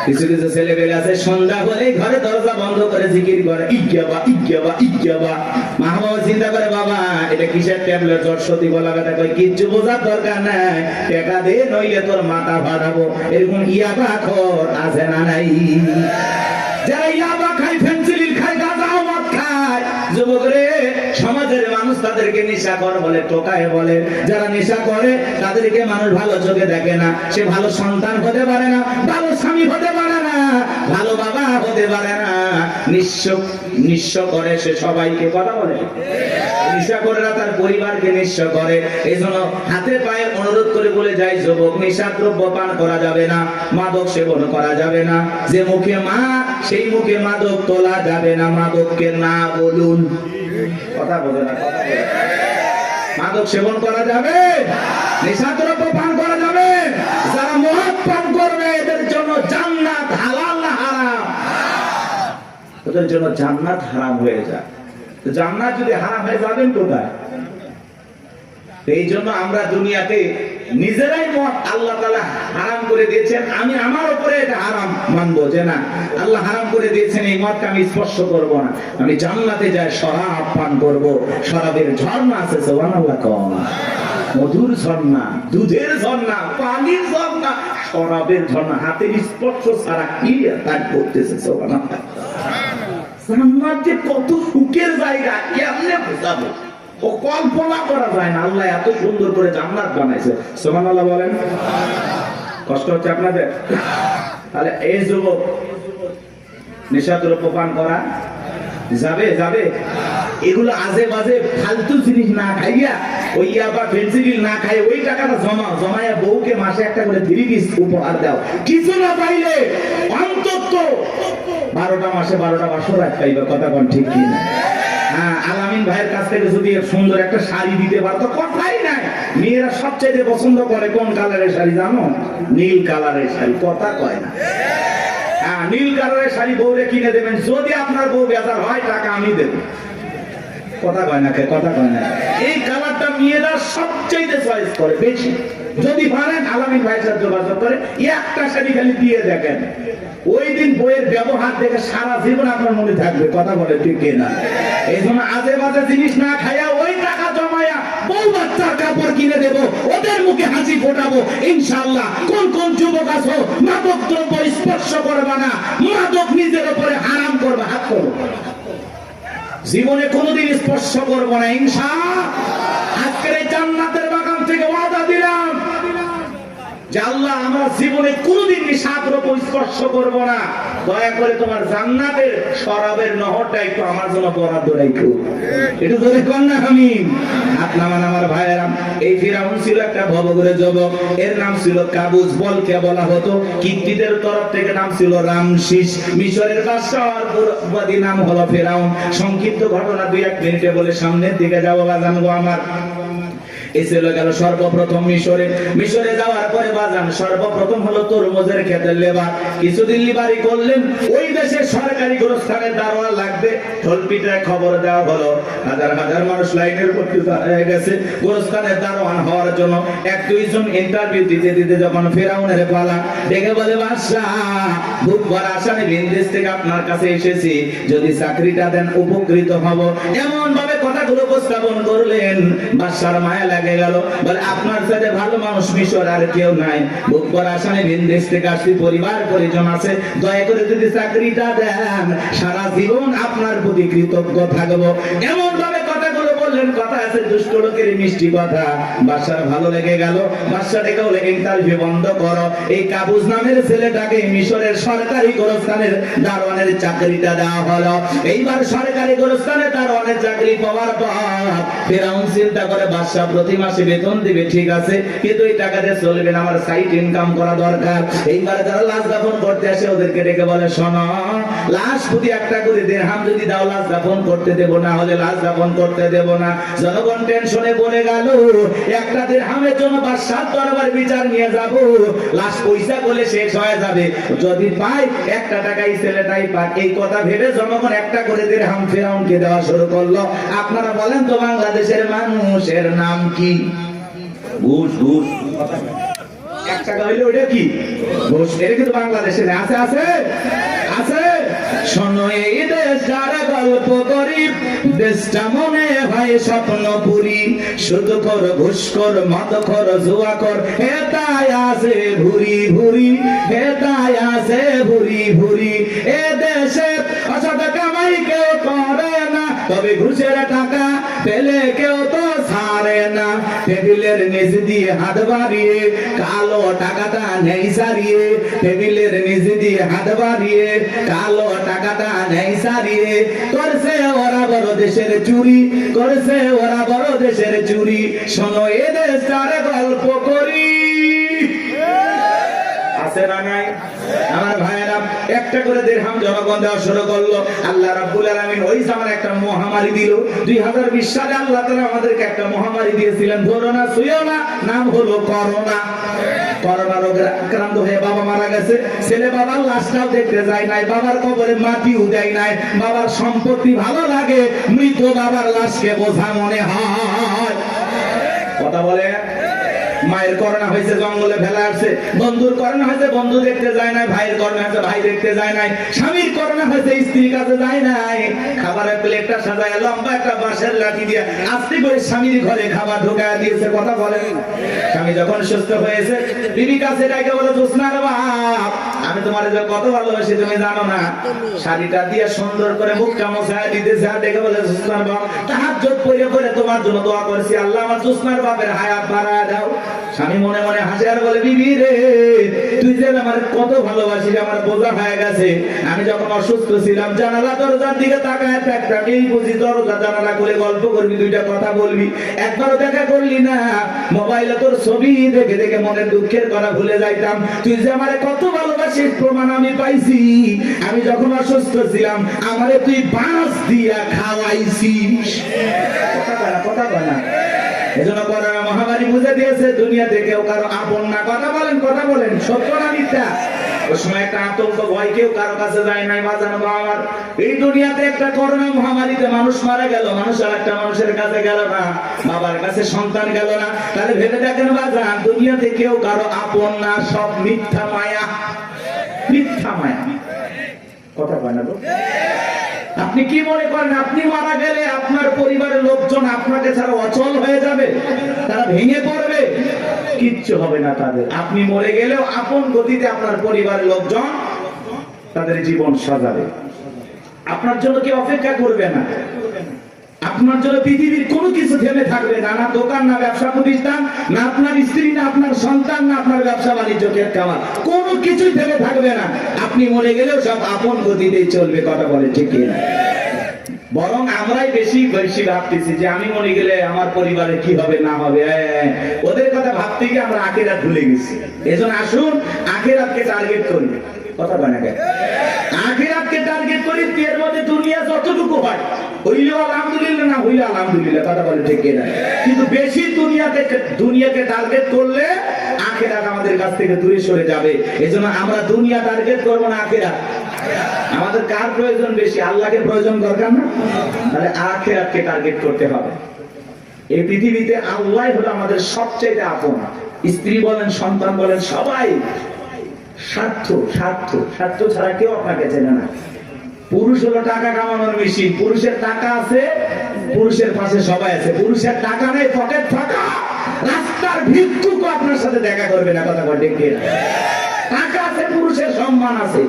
কিছু কিছু ছেলে পেলে আছে সন্ধ্যা হলে ঘরে দরজা বন্ধ করে জিকির করে, ইজ্ঞাবা ইজ্ঞাবা ইজ্ঞাবা। মা বাবা চিন্তা করে বাবা এটা কিসের ট্যাবলেট, জ্বর সর্দি গলা ব্যথা। কই কিচ্ছু বোঝার দরকার নাই, টাকা দে নইলে তোর মাথা ফাটাবো। এরকম ইয়াবা খোর আছে না নাই? যারা ইয়াবা খায়, ফেনসিডিল খায়, গাঁজা মদ খায়, যুবক রে, সমাজের মানুষ তাদেরকে নেশাখোর বলে, টোকায় বলে। যারা নেশা করে তাদেরকে মানুষ ভালো চোখে দেখে না। সে ভালো সন্তান হতে পারে না, ভালো স্বামী হতে পারে না, ভালো বাবা হতে পারে না। নিঃস্ব করে সে সবাইকে। কথা বলে নেশা করে তার পরিবারকে নিঃস্ব করে। এই জন্য হাতে পায়ে অনুরোধ করে বলে যায় যুবক, নেশাদ্রব্য পান করা যাবে না, মাদক সেবন করা যাবে না। যে মুখে মা সেই মুখে মাদক তোলা যাবে না। মাদককে না বলুন। কথা বলে না? মাদক সেবন করা যাবে, নেশাদ্রব্য পান করা যাবে। যারা মদ পান করবে এদের জন্য জান্নাত হালাল না হারাম? ওদের জন্য জান্নাত হারাম হয়ে যায়। জান্নাত যদি হারাম হয়ে যাবেন কোথায়? এই জন্য আমরা দুনিয়াতে নিজেরাই মদ আল্লাহ তাআলা হারাম করে দিয়েছেন। আমি আমার উপরে এটা হারাম মানবো যে না, আল্লাহ হারাম করে দিয়েছেন, এই মদকে আমি স্পর্শ করব না। আমি জান্নাতে যাই শরাব পান করব। শরাবের ঝর্ণা আছে, সুবহানাল্লাহ কোন মধুর ঝর্ণা, দুধের ঝর্ণা, পানির ঝর্ণা, শরাবের ঝর্ণা। হাতের স্পর্শ ছাড়া কি কাজ করতেছে? সুবহানাল্লাহ। জান্নাত যে কত সুখের জায়গা কেমনে বোঝাবো? ও কল্পনা করা যায় না। আল্লাহ এত সুন্দর করে জান্নাত বানাইছে। সুবহানাল্লাহ বলেন। কষ্ট হচ্ছে আপনাদের? তাহলে এই যুবক নেশাদ্রব্য পান করা যাবে? যাবে? এগুলো আজে বাজে ফালতু জিনিস না খাইয়া, ওই ইয়াবা ফেনসিডিল না খাই, ওই টাকাটা জমায়া বউকে মাসে একটা করে 3 পিস উপহার দাও। কিছু না পাইলে অন্তত 12টা মাসে 12টা বাসর রাত পাইবে। কথা কোন ঠিক কি না? হ্যাঁ, আলামিন ভাইয়ের কাছ থেকে যদি সুন্দর একটা শাড়ি দিতে পারতো, কথাই নাই। মেয়েরা সবচেয়ে পছন্দ করে কোন কালারের শাড়ি জানো? নীল কালারের শাড়ি। কথা কয় না? হ্যাঁ, নীল কালারের শাড়ি বউরে কিনে দেবেন। যদি আপনার বউ বেজার হয় টাকা আমি দেব। কথা কয় না? কথা কয় না? এই কালারটা মেয়েরা সবচেয়ে চয়েস করে বেশি। যদি পারেন আলামিন ভাইয়ের সাথে যোগাযোগ করে একটা শাড়ি খালি দিয়ে দেখেন, ওই দিন বইয়ের ব্যবহার দেখে সারা জীবন আপনার মনে থাকবে। কথা বলে ঠিক কিনা? এই জন্য আজে বাজে জিনিস না খাইয়া ওই টাকা জমায়া বউ বাচ্চার কাপড় কিনে দেব, ওদের মুখে হাসি ফোটাবো ইনশাআল্লাহ। কোন কোন যুবক আছো মাদক দ্রব্য স্পর্শ করবা না, মাদক নিজের উপরে হারাম করবা, হাত করো। জীবনে কোনোদিন স্পর্শ করবো না ইনশাআল্লাহ। আজকের এই জান্নাতের বাগান থেকে ওয়াদা দিলাম যে আল্লাহ আমরা জীবনে কোনোদিন নেশাদ্রব্য স্পর্শ করব না। দয়া করে তোমার জান্নাতের শরাবের নহরটা একটু আমার জন্য বরাদ্দ রাখো। একটু ধরে কর না আমিন। হাত নামান আমার ভাইয়েরা। এই ফিরাউন ছিল একটা ভবঘুরে যুবক। এর নাম ছিল কাবুজ। বলকে বলা হতো। কিত্তিদের তরফ থেকে নাম ছিল রামসিস। মিশরের বাদশাহর পুরোবাদী নাম হলো ফিরাউন। সংক্ষিপ্ত ঘটনা 2-1 মিনিটে বলে সামনের দিকে যাবো। জানবো আমার এই চলে গেল সর্বপ্রথম মিশরে। মিশরে যাওয়ার পরে বাজান সর্বপ্রথম হলো তরমুজের ক্ষেতের লেবার। কিছুদিন লিবারি করলেন, ওই দেশের সরকারি গোরস্থানের দারোয়ান লাগবে। ঠোলপিটায় খবর দেওয়া হলো, হাজার হাজার মানুষ লাইনের ভর্তি হয়ে গেছে গোরস্থানের দারোয়ান হওয়ার জন্য। এক দুইজন ইন্টারভিউ দিতে দিতে যখন ফেরাউনের পালা, ডেকে বলে বাদশাহ, বুক ভরা আসামে বিদেশ থেকে আপনার কাছে এসেছি, যদি চাকরিটা দেন উপকৃত হব। এমন ভাবে কথাগুলো উপস্থাপন করলেন, বাদশার মায়া লাগে গেল। বলে আপনার সাথে ভালো মানুষ মিশর আর কেউ নাই, বুক ভরা আসামে বিদেশ থেকে আসছি, পরিবার পরিজন আছে, দয়া করে যদি চাকরিটা দেন সারা জীবন আপনার প্রতি কৃতজ্ঞ থাকবো। এমন ভাবে কথাগুলো বললেন, কথা আছে দুষ্ট লোকের মিষ্টি কথা। বাদশার ভালো লেগে গেল। বাদশা ডেকে বলে ইন্টারভিউ বন্ধ করো, এই কাবুজ নামের ছেলেটাকে মিশরের সরকারি গোরস্থানের দারোয়ানের চাকরিটা দেওয়া হলো। এইবার সরকারি গোরস্থানে দারোয়ানের চাকরি পাওয়ার পর ফেরাউন চিন্তা করে, বাদশা প্রতি মাসে বেতন দিবে ঠিক আছে, কিন্তু এই টাকা দিয়ে চলবে না, আমার সাইড ইনকাম করা দরকার। এইবার যারা লাশ দাফন করতে আসে ওদেরকে ডেকে বলে, শোনো, লাশ প্রতি একটা করে দিরহাম যদি দাও লাশ দাফন করতে দেব, না হলে লাশ দাফন করতে দেব না। জনগণ টেনশনে পড়ে গেল, একটা দিরহামের জন্য বাদশার দরবার বিচার নিয়ে যাব, লাশ পয়সা বলে শেষ হয়ে যাবে, যদি পাই একটা টাকাই ছেলেটাই পাক। এই কথা ভেবে জনগণ একটা করে দিরহাম ফেরাউনকে দেওয়া শুরু করলো। আপনারা বলেন তো বাংলাদেশের মানুষের নাম কি? ঘুষ। ঘুষ এক টাকা হইলে ওটা কি ঘুষ। এটা কিন্তু বাংলাদেশে আছে আছে আছে। শোনো এই দেশ যারা গল্প করি, দেশটা মনে হয় স্বপ্নপুরী, শুধু কর ঘুষ কর মদ কর জুয়া কর, হেতায় আছে ভুরি ভুরি, হেতায় আছে ভুরি ভুরি। এ দেশে অসৎ কামাই কেউ করে না, তবে ঘুষের টাকা পেলে কেউ তো ছাড়ে না। টেবিলের নিচ দিয়ে হাত বাড়িয়ে কালো টাকাটা নেই সারিয়ে, টেবিলের নিচ দিয়ে হাত বাড়িয়ে কালো টাকাটা নেই সারিয়ে, করছে ওরা বড় দেশের চুরি, করছে ওরা বড় দেশের চুরি। শোনো এ দেশটার গল্প করি, আছে না নাই? আমার ভাইয়েরা একটা করে দিরহাম জনগণ দেওয়া শুরু করলো। আল্লাহ রাব্বুল আলামিন ওই জামানায় একটা মহামারী দিল। 2020 সালে আল্লাহ তাআলা আমাদেরকে একটা মহামারী দিয়েছিলেন, ধরো না ছুঁয়ো না, নাম হলো করোনা। করোনা রোগে আক্রান্ত হয়ে বাবা মারা গেছে, ছেলে বাবার লাশটাও দেখতে যায় নাই, বাবার কবরে মাটিও দেয় নাই। বাবার সম্পত্তি ভালো লাগে, মৃত বাবার লাশকে বোঝা মনে হয়। কথা বলে, মায়ের করোনা হয়েছে জঙ্গলে ফেলা আসছে, বন্ধুর করোনা হয়েছে বন্ধু দেখতে যায় নাই, ভাইয়ের করোনা হয়েছে ভাই দেখতে যায় নাই, স্বামীর করোনা হয়েছে স্ত্রীর কাছে যায় নাই। খাবারের প্লেটটা সাজায় লম্বা একটা বাঁশের লাঠি দিয়ে আস্তে করে স্বামীর ঘরে খাবার ঢোকায় দিয়েছে। কথা বলেন, স্বামী যখন সুস্থ হয়েছে বিবি কাছে ডাকে বলে, জোসনার বাপ, আমি তোমার যে কত ভালোবাসি তুমি জানো না। শাড়িটা দিয়ে সুন্দর করে মুখটা মোছায় দিতেছে, আর ডেকে বলে, জোসনার বাপ, তাহাজ্জুদ পড়ে পড়ে তোমার জন্য দোয়া করেছি, আল্লাহ আমার জোসনার বাপের হায়াত বাড়ায় দাও। স্বামী মনে মনে হাসে আর বলে, বিবি রে, তুই যে আমার কত ভালোবাসিস, আমার বোঝা হয়ে গেছে। আমি যখন অসুস্থ ছিলাম জানালা দরজার দিকে তাকায় থাকতাম, এই বুঝি দরজা জানালা করে গল্প করবি, দুইটা কথা বলবি, একবারও দেখা করলি না। মোবাইলে তোর ছবি দেখে দেখে মনের দুঃখের কথা ভুলে যাইতাম। তুই যে আমারে কত ভালোবাসিস প্রমাণ আমি পাইছি। আমি যখন অসুস্থ ছিলাম আমারে তুই বাঁশ দিয়া খাওয়াইছিস। কথা বলে না। এজন্য করোনা মহামারী বুঝে দিয়েছে, দুনিয়াতে কেউ কারো আপন না। কথা বলেন সত্য না মিথ্যা? ওই সময় একটা আতঙ্ক ভয়, কেউ কারো কাছে যায় নাই। বাজানো আমার এই দুনিয়াতে একটা করোনা মহামারীতে মানুষ মারা গেল, মানুষ আর একটা মানুষের কাছে গেল না, বাবার কাছে সন্তান গেল না। তাহলে ভেবে দেখেন বাজান, দুনিয়াতে কেউ কারো আপন না, সব মিথ্যা মায়া, মিথ্যা মায়া। কথা কয় না তো? আপনি কি মনে করেন আপনি মারা গেলে আপনার পরিবারের লোকজন আপনাকে ছাড়া অচল হয়ে যাবে, তারা ভেঙে পড়বে? কিচ্ছু হবে না তাদের। আপনি মরে গেলেও আপন গতিতে আপনার পরিবারের লোকজন তাদের জীবন সাজাবে, আপনার জন্য কেউ অপেক্ষা করবে না। আপনার জন্য পৃথিবীর কোনো কিছু থেমে থাকবে না, না দোকান, না ব্যবসা প্রতিষ্ঠান, না আপনার স্ত্রী, না আপনার সন্তান, না আপনার ব্যবসা বাণিজ্য খাওয়া, কোনো কিছুই থেমে থাকবে না। আপনি মরে গেলেও সব আপন গতিতেই চলবে। কথা বলে ঠিক না? বরং আমরাই বেশি বেশি ভাবতেছি যে আমি মরে গেলে আমার পরিবারে কি হবে না হবে। ওদের কথা ভাবতে গিয়ে আমরা আখিরাত ভুলে গেছি। এজন্য আসুন আখিরাতকে টার্গেট করি। কথা বলে না, আখিরাতকে টার্গেট করি। এর মধ্যে দুনিয়া যতটুকু হয় হইলেও আলহামদুলিল্লাহ, না হইলে আলহামদুলিল্লাহ। কথা বলে ঠিক কিনা? কিন্তু বেশি দুনিয়াকে টার্গেট করলে আখিরাত আমাদের কাছ থেকে দূরে সরে যাবে। এজন্য আমরা দুনিয়া টার্গেট করবো না, আখিরাত। আমাদের কার প্রয়োজন বেশি? আল্লাহকে প্রয়োজন দরকার না? তাহলে আখিরাতকে টার্গেট করতে হবে। এই পৃথিবীতে আল্লাহ হলো আমাদের সবচেয়ে আপন। স্ত্রী বলেন, সন্তান বলেন, সবাই স্বার্থ স্বার্থ স্বার্থ ছাড়া কেউ আপনাকে চেনে না। পুরুষ হলো টাকা কামানোর মেশিন। পুরুষের টাকা আছে, পুরুষের পাশে সবাই আছে। পুরুষের টাকা নেই, পকেট ফাঁকা, রাস্তার ভিক্ষুক আপনার সাথে দেখা করবে না। কথা বলে কে? টাকা আছে, পুরুষের সম্মান আছে।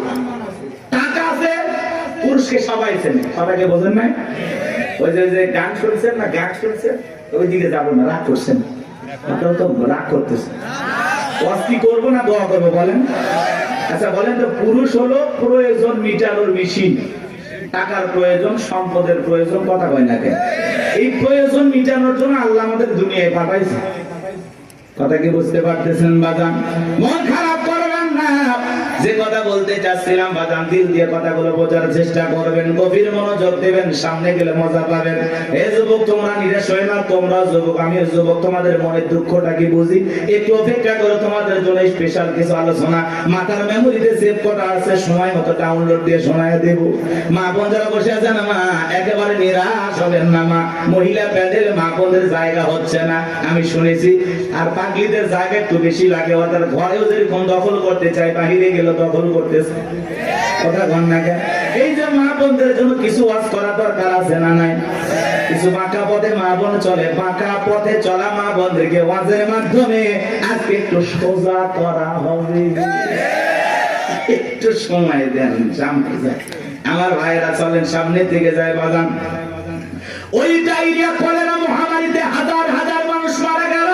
টাকা আছে, পুরুষকে সবাই চেনে। সবাইকে বোঝেন নাই? ওই যে গান শুনছেন না, গান শুনছেন, ওইদিকে যাবো না, রাগ করছেন। আপনারা তো রাগ করতেছেন। অস্তি করবো না দোয়া করবো বলেন? আচ্ছা বলেন তো, পুরুষ হলো প্রয়োজন মিটানোর মেশিন। টাকার প্রয়োজন, সম্পদের প্রয়োজন। কথা কয় না কেন? এই প্রয়োজন মিটানোর জন্য আল্লাহ আমাদের দুনিয়ায় পাঠাইছে। কথা কি বুঝতে পারতেছেন বাজান? মন খারাপ করবেন না। যে কথা বলতে চাচ্ছিলাম বাজান, দিল দিয়ে কথাগুলো বোঝার চেষ্টা করবেন, গভীর মনোযোগ দেবেন, সামনে গেলে মজা পাবেন। এই যুবক, তোমরা নিরাশ হয়ে না। তোমরা যুবক, আমিও যুবক। তোমাদের মনের দুঃখটা কি বুঝি। একটু অপেক্ষা করো, তোমাদের জন্য স্পেশাল কিছু আলোচনা মাথার মেমোরিতে সেভ করা আছে, সময় মতো ডাউনলোড দিয়ে শোনায় দেব। মা বোন যারা বসে আছেন, মা একেবারে নিরাশ হবেন না। মা মহিলা প্যান্ডেল মা বোনদের জায়গা হচ্ছে না, আমি শুনেছি। আর পাগলিদের জায়গা একটু বেশি লাগে। ওদের ঘরেও যেরকম দখল করতে চায়, বাহিরে গেলে দখল করতেছে। কথা বল না কেন? এই যে মা বোনদের জন্য কিছু ওয়াজ করা দরকার আছে না নাই? কিছু বাঁকা পথে মা বোন চলে, বাঁকা পথে চলা মা বোনদেরকে ওয়াজের মাধ্যমে আজকে একটু সোজা করা হবে। একটু সময় দেন, সামনে যায়। আমার ভাইরা চলেন, সামনে থেকে যায় বাগান। ওই ডায়রিয়া কলেরা মহামারীতে হাজার হাজার মানুষ মারা গেল।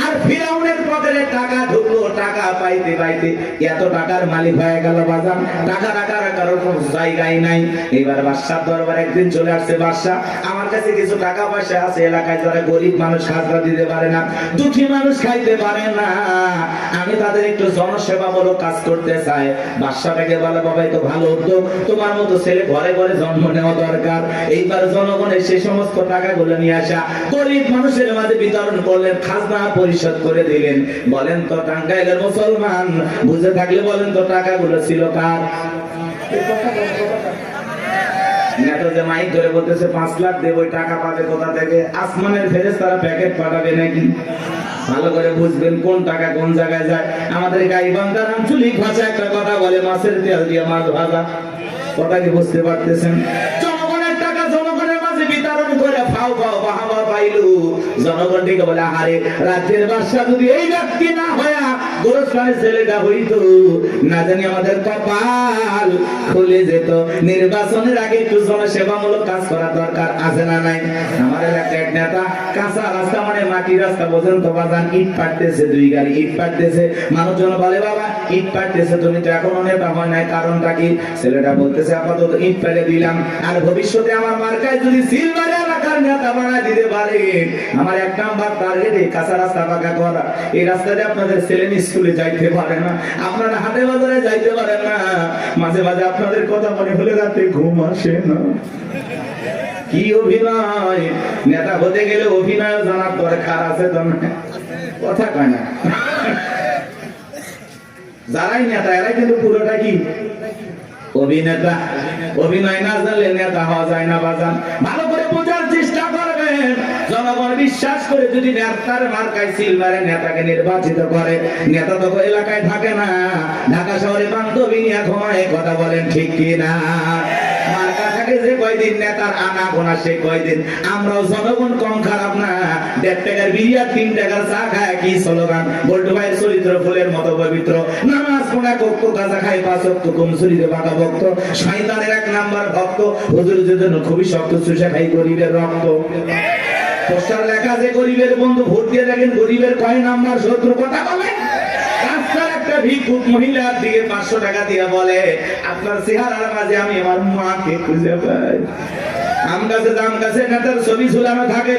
আর ফিরাউনের পকেটে টাকা ঢুকলো। টাকা পাইতে পাইতে এত টাকার মালিক হয়ে গেল বাজান। টাকা টাকার কারোর কোনো জায়গায় নাই। এবার বাদশার দরবার একদিন চলে আসছে। বাদশা, আমার কাছে কিছু টাকা পয়সা আছে। এলাকায় যারা গরিব মানুষ খাজনা দিতে পারে না, দুঃখী মানুষ খাইতে পারে না, আমি তাদের একটু জনসেবামূলক কাজ করতে চাই। বাদশাটাকে বলে, বাবা এই তো ভালো উদ্যোগ, তোমার মতো ছেলে ঘরে ঘরে জন্ম নেওয়া দরকার। এইবার জনগণের সেই সমস্ত টাকাগুলো নিয়ে আসা গরিব মানুষের মাঝে বিতরণ করলেন, খাজনা পরিশোধ করে দিলেন। বলেন তো টাঙ্গাইলের মুসলমান, বুঝে থাকলে বলেন তো টাকাগুলো ছিল কার? নেতা যে মাইক ধরে বলতেছে 5 লাখ দেব, ওই টাকা পাবে কোথা থেকে? আসমানের ফেরেশতারা প্যাকেট পাঠাবে নাকি? ভালো করে বুঝবেন কোন টাকা কোন জায়গায় যায়। আমাদের গাইবান্ধার আঞ্চলিক ভাষা একটা কথা বলে, মাছের তেল দিয়ে মাছ ভাজা। কথা কি বুঝতে পারতেছেন? জনগণের টাকা জনগণের মাঝে বিতরণ করে ফাও ফাও বাহাবা পাইলু। জনগণ থেকে বলে, আরে রাজ্যের বাদশা যদি এই ব্যক্তি না হয়া গোরস্থানের ছেলেটা হইতো, না জানি আমাদের কপাল খুলে যেত। নির্বাচনের আগে একটু জনসেবামূলক কাজ করা দরকার আছে না নাই? আমার এলাকার এক নেতা কাঁচা রাস্তা, মানে মাটির রাস্তা পর্যন্ত বাজান, ইট পাড়তেছে, 2 গাড়ি ইট পাড়তেছে। মানুষজন বলে, বাবা ইট পাড়তেছে, তুমি তো এখনো নেতা হয় নাই, কারণটা কি? ছেলেটা বলতেছে, আপাতত ইট পেড়ে দিলাম, আর ভবিষ্যতে আমার মার্কায় যদি সিলভারে এলাকার নেতা বানায় দিতে পারে, আমার 1 নাম্বার টার্গেট এই কাঁচা রাস্তা পাকা করা। এই রাস্তাতে আপনাদের ছেলে স্কুলে যাইতে পারে না, আপনারা হাটে বাজারে যাইতে পারেন না, মাঝে মাঝে আপনাদের কথা মনে হলে রাতে ঘুম আসে না। কি অভিনয়! নেতা হতে গেলে অভিনয় জানার দরকার আছে তো না? কথা কয় না। যারাই নেতা এরাই কিন্তু পুরোটা কি অভিনেতা। অভিনয় না জানলে নেতা হওয়া যায় না বাজান। ভালো করে বোঝার চেষ্টা করবেন। জনগণ বিশ্বাস করে যদি নেতার মার্কায় সিল মারে, নেতাকে নির্বাচিত করে, নেতা তো এলাকায় থাকে না, ঢাকা শহরে বান্ধবী নিয়ে ঘুমায়। কথা বলেন ঠিক কিনা? মার্কা থাকে যে কয়দিন, নেতার আনা গোনা সে কয়দিন। আমরাও জনগণ কম খারাপ না। 1.5 টাকার বিরিয়ার 3 টাকার চা খায় কি স্লোগান? বল্টু ভাইয়ের চরিত্র ফুলের মতো পবিত্র। নামাজ পড়া কক্ষ, গাঁজা খাই 5 ওয়াক্ত, কমসুরিতে বাঁকা ভক্ত, শয়তানের 1 নাম্বার ভক্ত, হুজুরের জন্য খুবই শক্ত, চুষা খাই গরিবের রক্ত। পোস্টার লেখা যে গরিবের বন্ধু, ভোট দিয়ে দেখেন গরিবের কয় নাম্বার শত্রু। কথা বলেন? রাস্তার একটা ভিক্ষুক মহিলার দিকে 500 টাকা দিয়ে বলে, আপনার চেহারার মাঝে আমি আমার মাকে খুঁজে পাই। আম গাছে জাম গাছে নেতার ছবি ঝুলানো থাকে,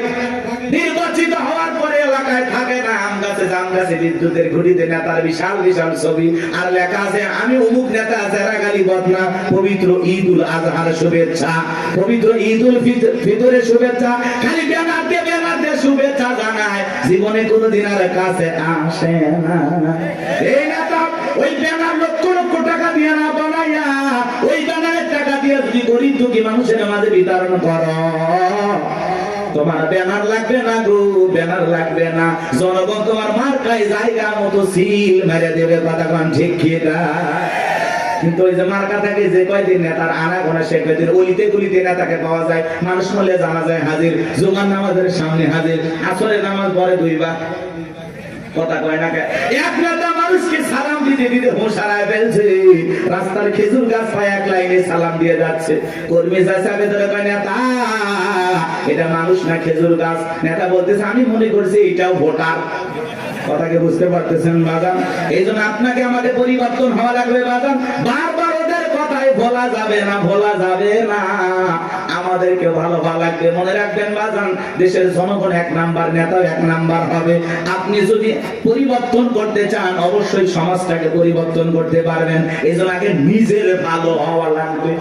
নির্বাচিত হওয়ার পরে এলাকায় থাকে না। আম গাছে জাম গাছে বিদ্যুতের ঘুড়িতে নেতার বিশাল বিশাল ছবি, আর লেখা আছে আমি অমুক নেতা, যারা গালি বদনা, পবিত্র ঈদ উল আজহার শুভেচ্ছা, পবিত্র ঈদ উল ফিতরের শুভেচ্ছা, খালি ব্যানার দিয়ে শুভেচ্ছা জানায়, জীবনে কোনোদিন আর কাছে আসে না। এই নেতা ওই ব্যানার লক্ষ লক্ষ টাকা দিয়ে না বানাইয়া, ওই ব্যানারের টাকা দিয়ে যদি গরিব দুঃখী মানুষের মাঝে বিতরণ করো, তোমার ব্যানার লাগবে না গো, ব্যানার লাগবে না। জনগণ তোমার মার্কায় জায়গা মতো সিল মেরে দেবে, কথা কোন ঠিক কি না? কিন্তু ওই যে মার্কা থাকে, যে কয়দিন নেতার আনাগোনা সে কয়দিন অলিতে গলিতে নেতাকে পাওয়া যায়, মানুষ মরলে জানা যায় হাজির, জুমার নামাজের সামনে হাজির, আসরের নামাজ পড়ে দুইবার, কথা কয় না। এক নেতা মানুষকে সালাম দিতে দিতে হোশ হারায় ফেলছে, রাস্তার খেজুর গাছ পায় এক লাইনে সালাম দিয়ে যাচ্ছে, কর্মী চাচা ভেতরে কয় নেতা এটা মানুষ না খেজুর গাছ। নেতা বলতেছে আমি মনে করছি এটাও ভোটার। কথাকে বুঝতে পারতেছেন বাজান? এই জন্য আপনাকে আমাদের পরিবর্তন হওয়া লাগবে বাজান। বারবার ওদের কথাই বলা যাবে না, বলা যাবে না, আমাদেরকে ভালো ভালো লাগবে। মনে রাখবেন বাজান, দেশের জনগণ এক নাম্বার, নেতাও এক নাম্বার হবে। আপনি যদি পরিবর্তন করতে চান, অবশ্যই সমাজটাকে পরিবর্তন করতে পারবেন। এই জন্য আগে নিজের ভালো হওয়া লাগবে।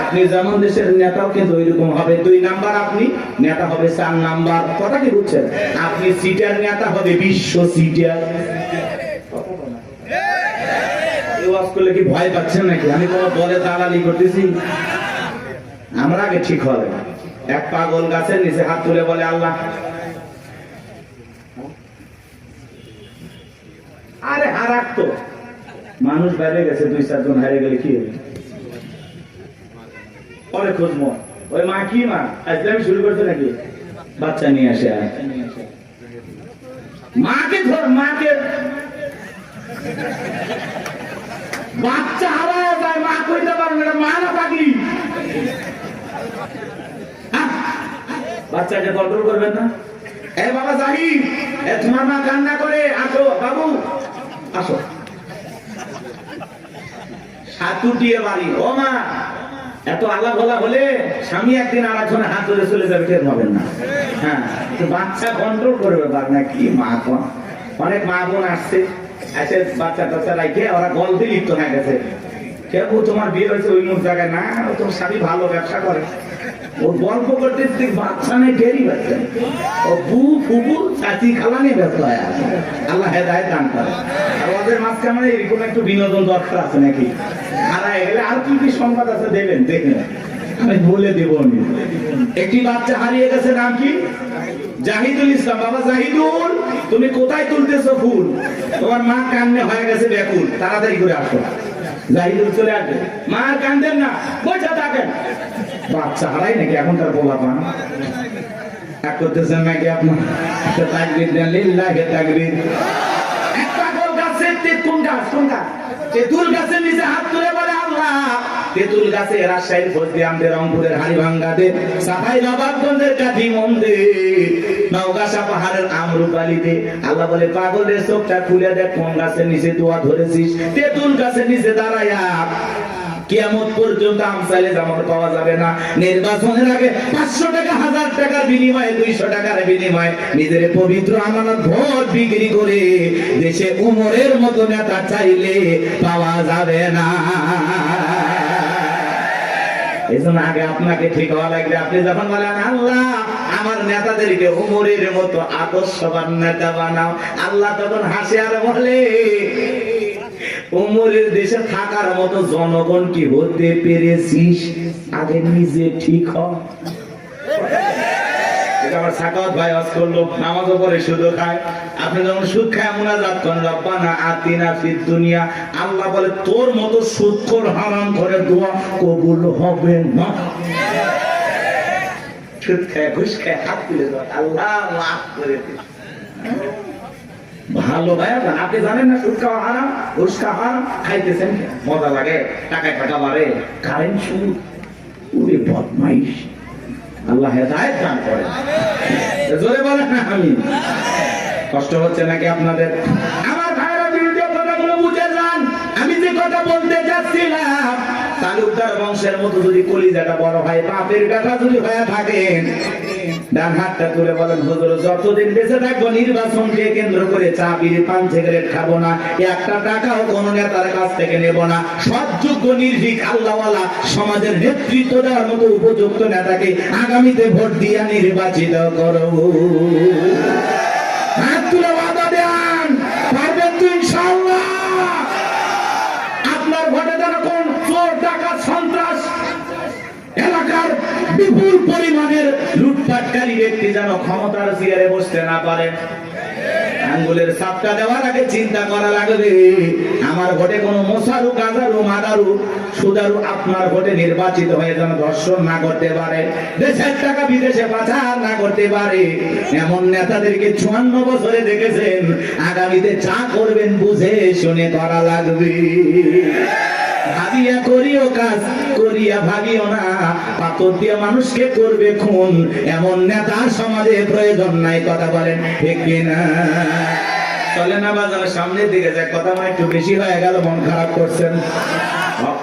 আপনি যেমন দেশের নেতাও কিন্তু ওইরকম হবে। 2 নাম্বার আপনি নেতা হবে, 4 নাম্বার। কথা কি বুঝছেন? আপনি সিটার নেতা হবে, বিশ্ব সিটার। করলে কি ভয় পাচ্ছেন নাকি? আমি কোন দলে দালালি করতেছি? আমরা আগে ঠিক হবে। এক পাগল গাছের নিচে হাত তুলে বলে আল্লাহ, আরে হারাক তো মানুষ বাইরে গেছে, 2-4 জন হারিয়ে গেলে কি হবে? পরে খুঁজবো ওই মা কি মা আজকে শুরু করছে নাকি বাচ্চা নিয়ে আসে, মাকে ধর, মাকে বাচ্চা হারায় যায়, মা কইতে পারবে না, মা না পাগলি। বাচ্চাকে কন্ট্রোল করবেন না। এ বাবা জাহিদ, এ তোমার মা কান্না করে, আসো বাবু আসো। সাতুটিয়ে বাড়ি, ও মা এত আলা ভোলা হলে স্বামী একদিন আর একজনের হাত ধরে চলে যাবে, টের পাবেন না। হ্যাঁ, বাচ্চা কন্ট্রোল করবে না কি মা। অনেক মা বোন আসছে, এসে বাচ্চা টাচ্চা রাখে ওরা গল্পে লিপ্ত হয়ে গেছে। কেউ তোমার বিয়ে হয়েছে ওই মুখ জায়গায় না, তোমার স্বামী ভালো ব্যবসা করে, ও গল্প করতে বাচ্চা নেই, টেরই পাচ্ছে, ও বু ফুবু চাচি খালা নিয়ে ব্যস্ত হয়। আল্লাহ হেদায়েত দান করে। আর ওদের মাঝখানে এরকম একটু বিনোদন দরকার আছে নাকি? হারায় গেলে আর কি কি সংবাদ আছে দেবেন, দেখেন, আমি বলে দেব। একটি বাচ্চা হারিয়ে গেছে, নাম কি? জাহিদুল ইসলাম। বাবা জাহিদুল, তুমি কোথায় তুলতেছো ফুল? তোমার মা কান্নে হয়ে গেছে ব্যাকুল, তাড়াতাড়ি করে আসো। জাহিদুল চলে আসবে, মা কান্দেন না, বসে থাকেন। বাচ্চা হারাই নাকি এখনকার পোলাপান? এক করতেছেন নাকি আপনার? তাকবীর দেন, লিল্লাহি তাকবীর। এক পাগল গাছের তেঁতুল গাছ, কোনটা? তেঁতুল গাছের নিচে হাত তুলে বলে আল্লাহ, তেঁতুল গাছে রাজশাহীর ফজলিয়ামদের, রংপুরের হাড়িভাঙ্গাদের, সাফাই নবাবগঞ্জের কাঠিমন্দে, নওগাঁসা পাহাড়ের আমরুপালিতে। আল্লাহ বলে পাগলের চোখটা খুলে দেখ, কোন গাছের নিচে দোয়া ধরেছিস? তেঁতুল গাছের নিচে দাঁড়ায়া। কিয়ামত পর্যন্ত আমসালে জামাত পাওয়া যাবে না। নির্বাচনের আগে 500 টাকা, 1000 টাকার বিনিময়ে, 200 টাকার বিনিময়ে নিজের পবিত্র আমানত ভোট বিক্রি করে দেশে উমরের মতো নেতা চাইলে পাওয়া যাবে না। এজন্য আগে আপনাকে ঠিক হওয়া লাগবে। আপনি যখন বলেন আল্লাহ আমার নেতাদেরকে উমরের মতো আদর্শবান নেতা বানাও, আল্লাহ তখন হাসে আর বলে উমরের দেশে থাকার মতো জনগণ কি হতে পেরেছিস? আগে নিজে ঠিক হ। আমার সাকাওয়াত ভাই আজ করলো, নামাজও পড়ে সুদও খায়। আপনি যখন সুদ খায় মুনাজাত করেন, রব্বানা আতিনা ফিদ দুনিয়া, আল্লাহ বলে তোর মতো সুদখোর হারাম করে দোয়া কবুল হবে না। সুদ খায়, ঘুষ খায়, হাত তুলে দাও, আল্লাহ মাফ করে দিন। ভালো ভাইয়া, আপনি জানেন না সুদ খাওয়া হারাম, ঘুষ খাওয়া হারাম, খাইতেছেন মজা লাগে, টাকায় টাকা বাড়ে, কারেন্ট সুদ, ওরে বদমাইশ। আল্লাহ হেদায়েত দান করে। জোরে বলেন না আমি। কষ্ট হচ্ছে নাকি আপনাদের? আমার ভাইরা ভিডিও কথাগুলো বুঝে যান। আমি যে কথা বলতে যাচ্ছিলাম তালুকদার বংশের মতো যদি কলিজাটা বড় হয়, বাপের কাটা যদি হয়ে থাকেন, ডান হাতটা তুলে বলেন, হুজুর যতদিন বেঁচে থাকবো নির্বাচনকে কেন্দ্র করে চা বিড়ি পান সিগারেট খাবো না, একটা টাকাও কোন নেতার কাছ থেকে নেব না, সৎযোগ্য নির্ভীক আল্লাহওয়ালা সমাজের নেতৃত্ব দেওয়ার মতো উপযুক্ত নেতাকে আগামীতে ভোট দিয়া নির্বাচিত করব। হাত তুলে ওয়াদা দেন, পারবেন তো ইনশাআল্লাহ? আপনার ভোটে যেন কোন চোর ডাকাত সন্ত্রাস এলাকার বিপুল পরিমাণের লুটপাটকারী ব্যক্তি যেন ক্ষমতার চেয়ারে বসতে না পারে। আঙ্গুলের সাপটা দেওয়ার আগে চিন্তা করা লাগবে, আমার ভোটে কোনো মোসারু গাজারু মাদারু সুদারু আপনার ভোটে নির্বাচিত হয়ে যেন ধর্ষণ না করতে পারে, দেশের টাকা বিদেশে পাচার না করতে পারে। এমন নেতাদেরকে 54 বছরে দেখেছেন, আগামীতে যা করবেন বুঝে শুনে করা লাগবে। ভাবিয়া করিও কাজ, করিয়া ভাবিও না, পাথর দিয়ে মানুষকে করবে খুন, এমন নেতা সমাজে প্রয়োজন নাই। কথা বলেন ঠিক কিনা? চলে না বাজার সামনের দিকে যায়, কথা মানে একটু বেশি হয়ে গেল, মন খারাপ করছেন।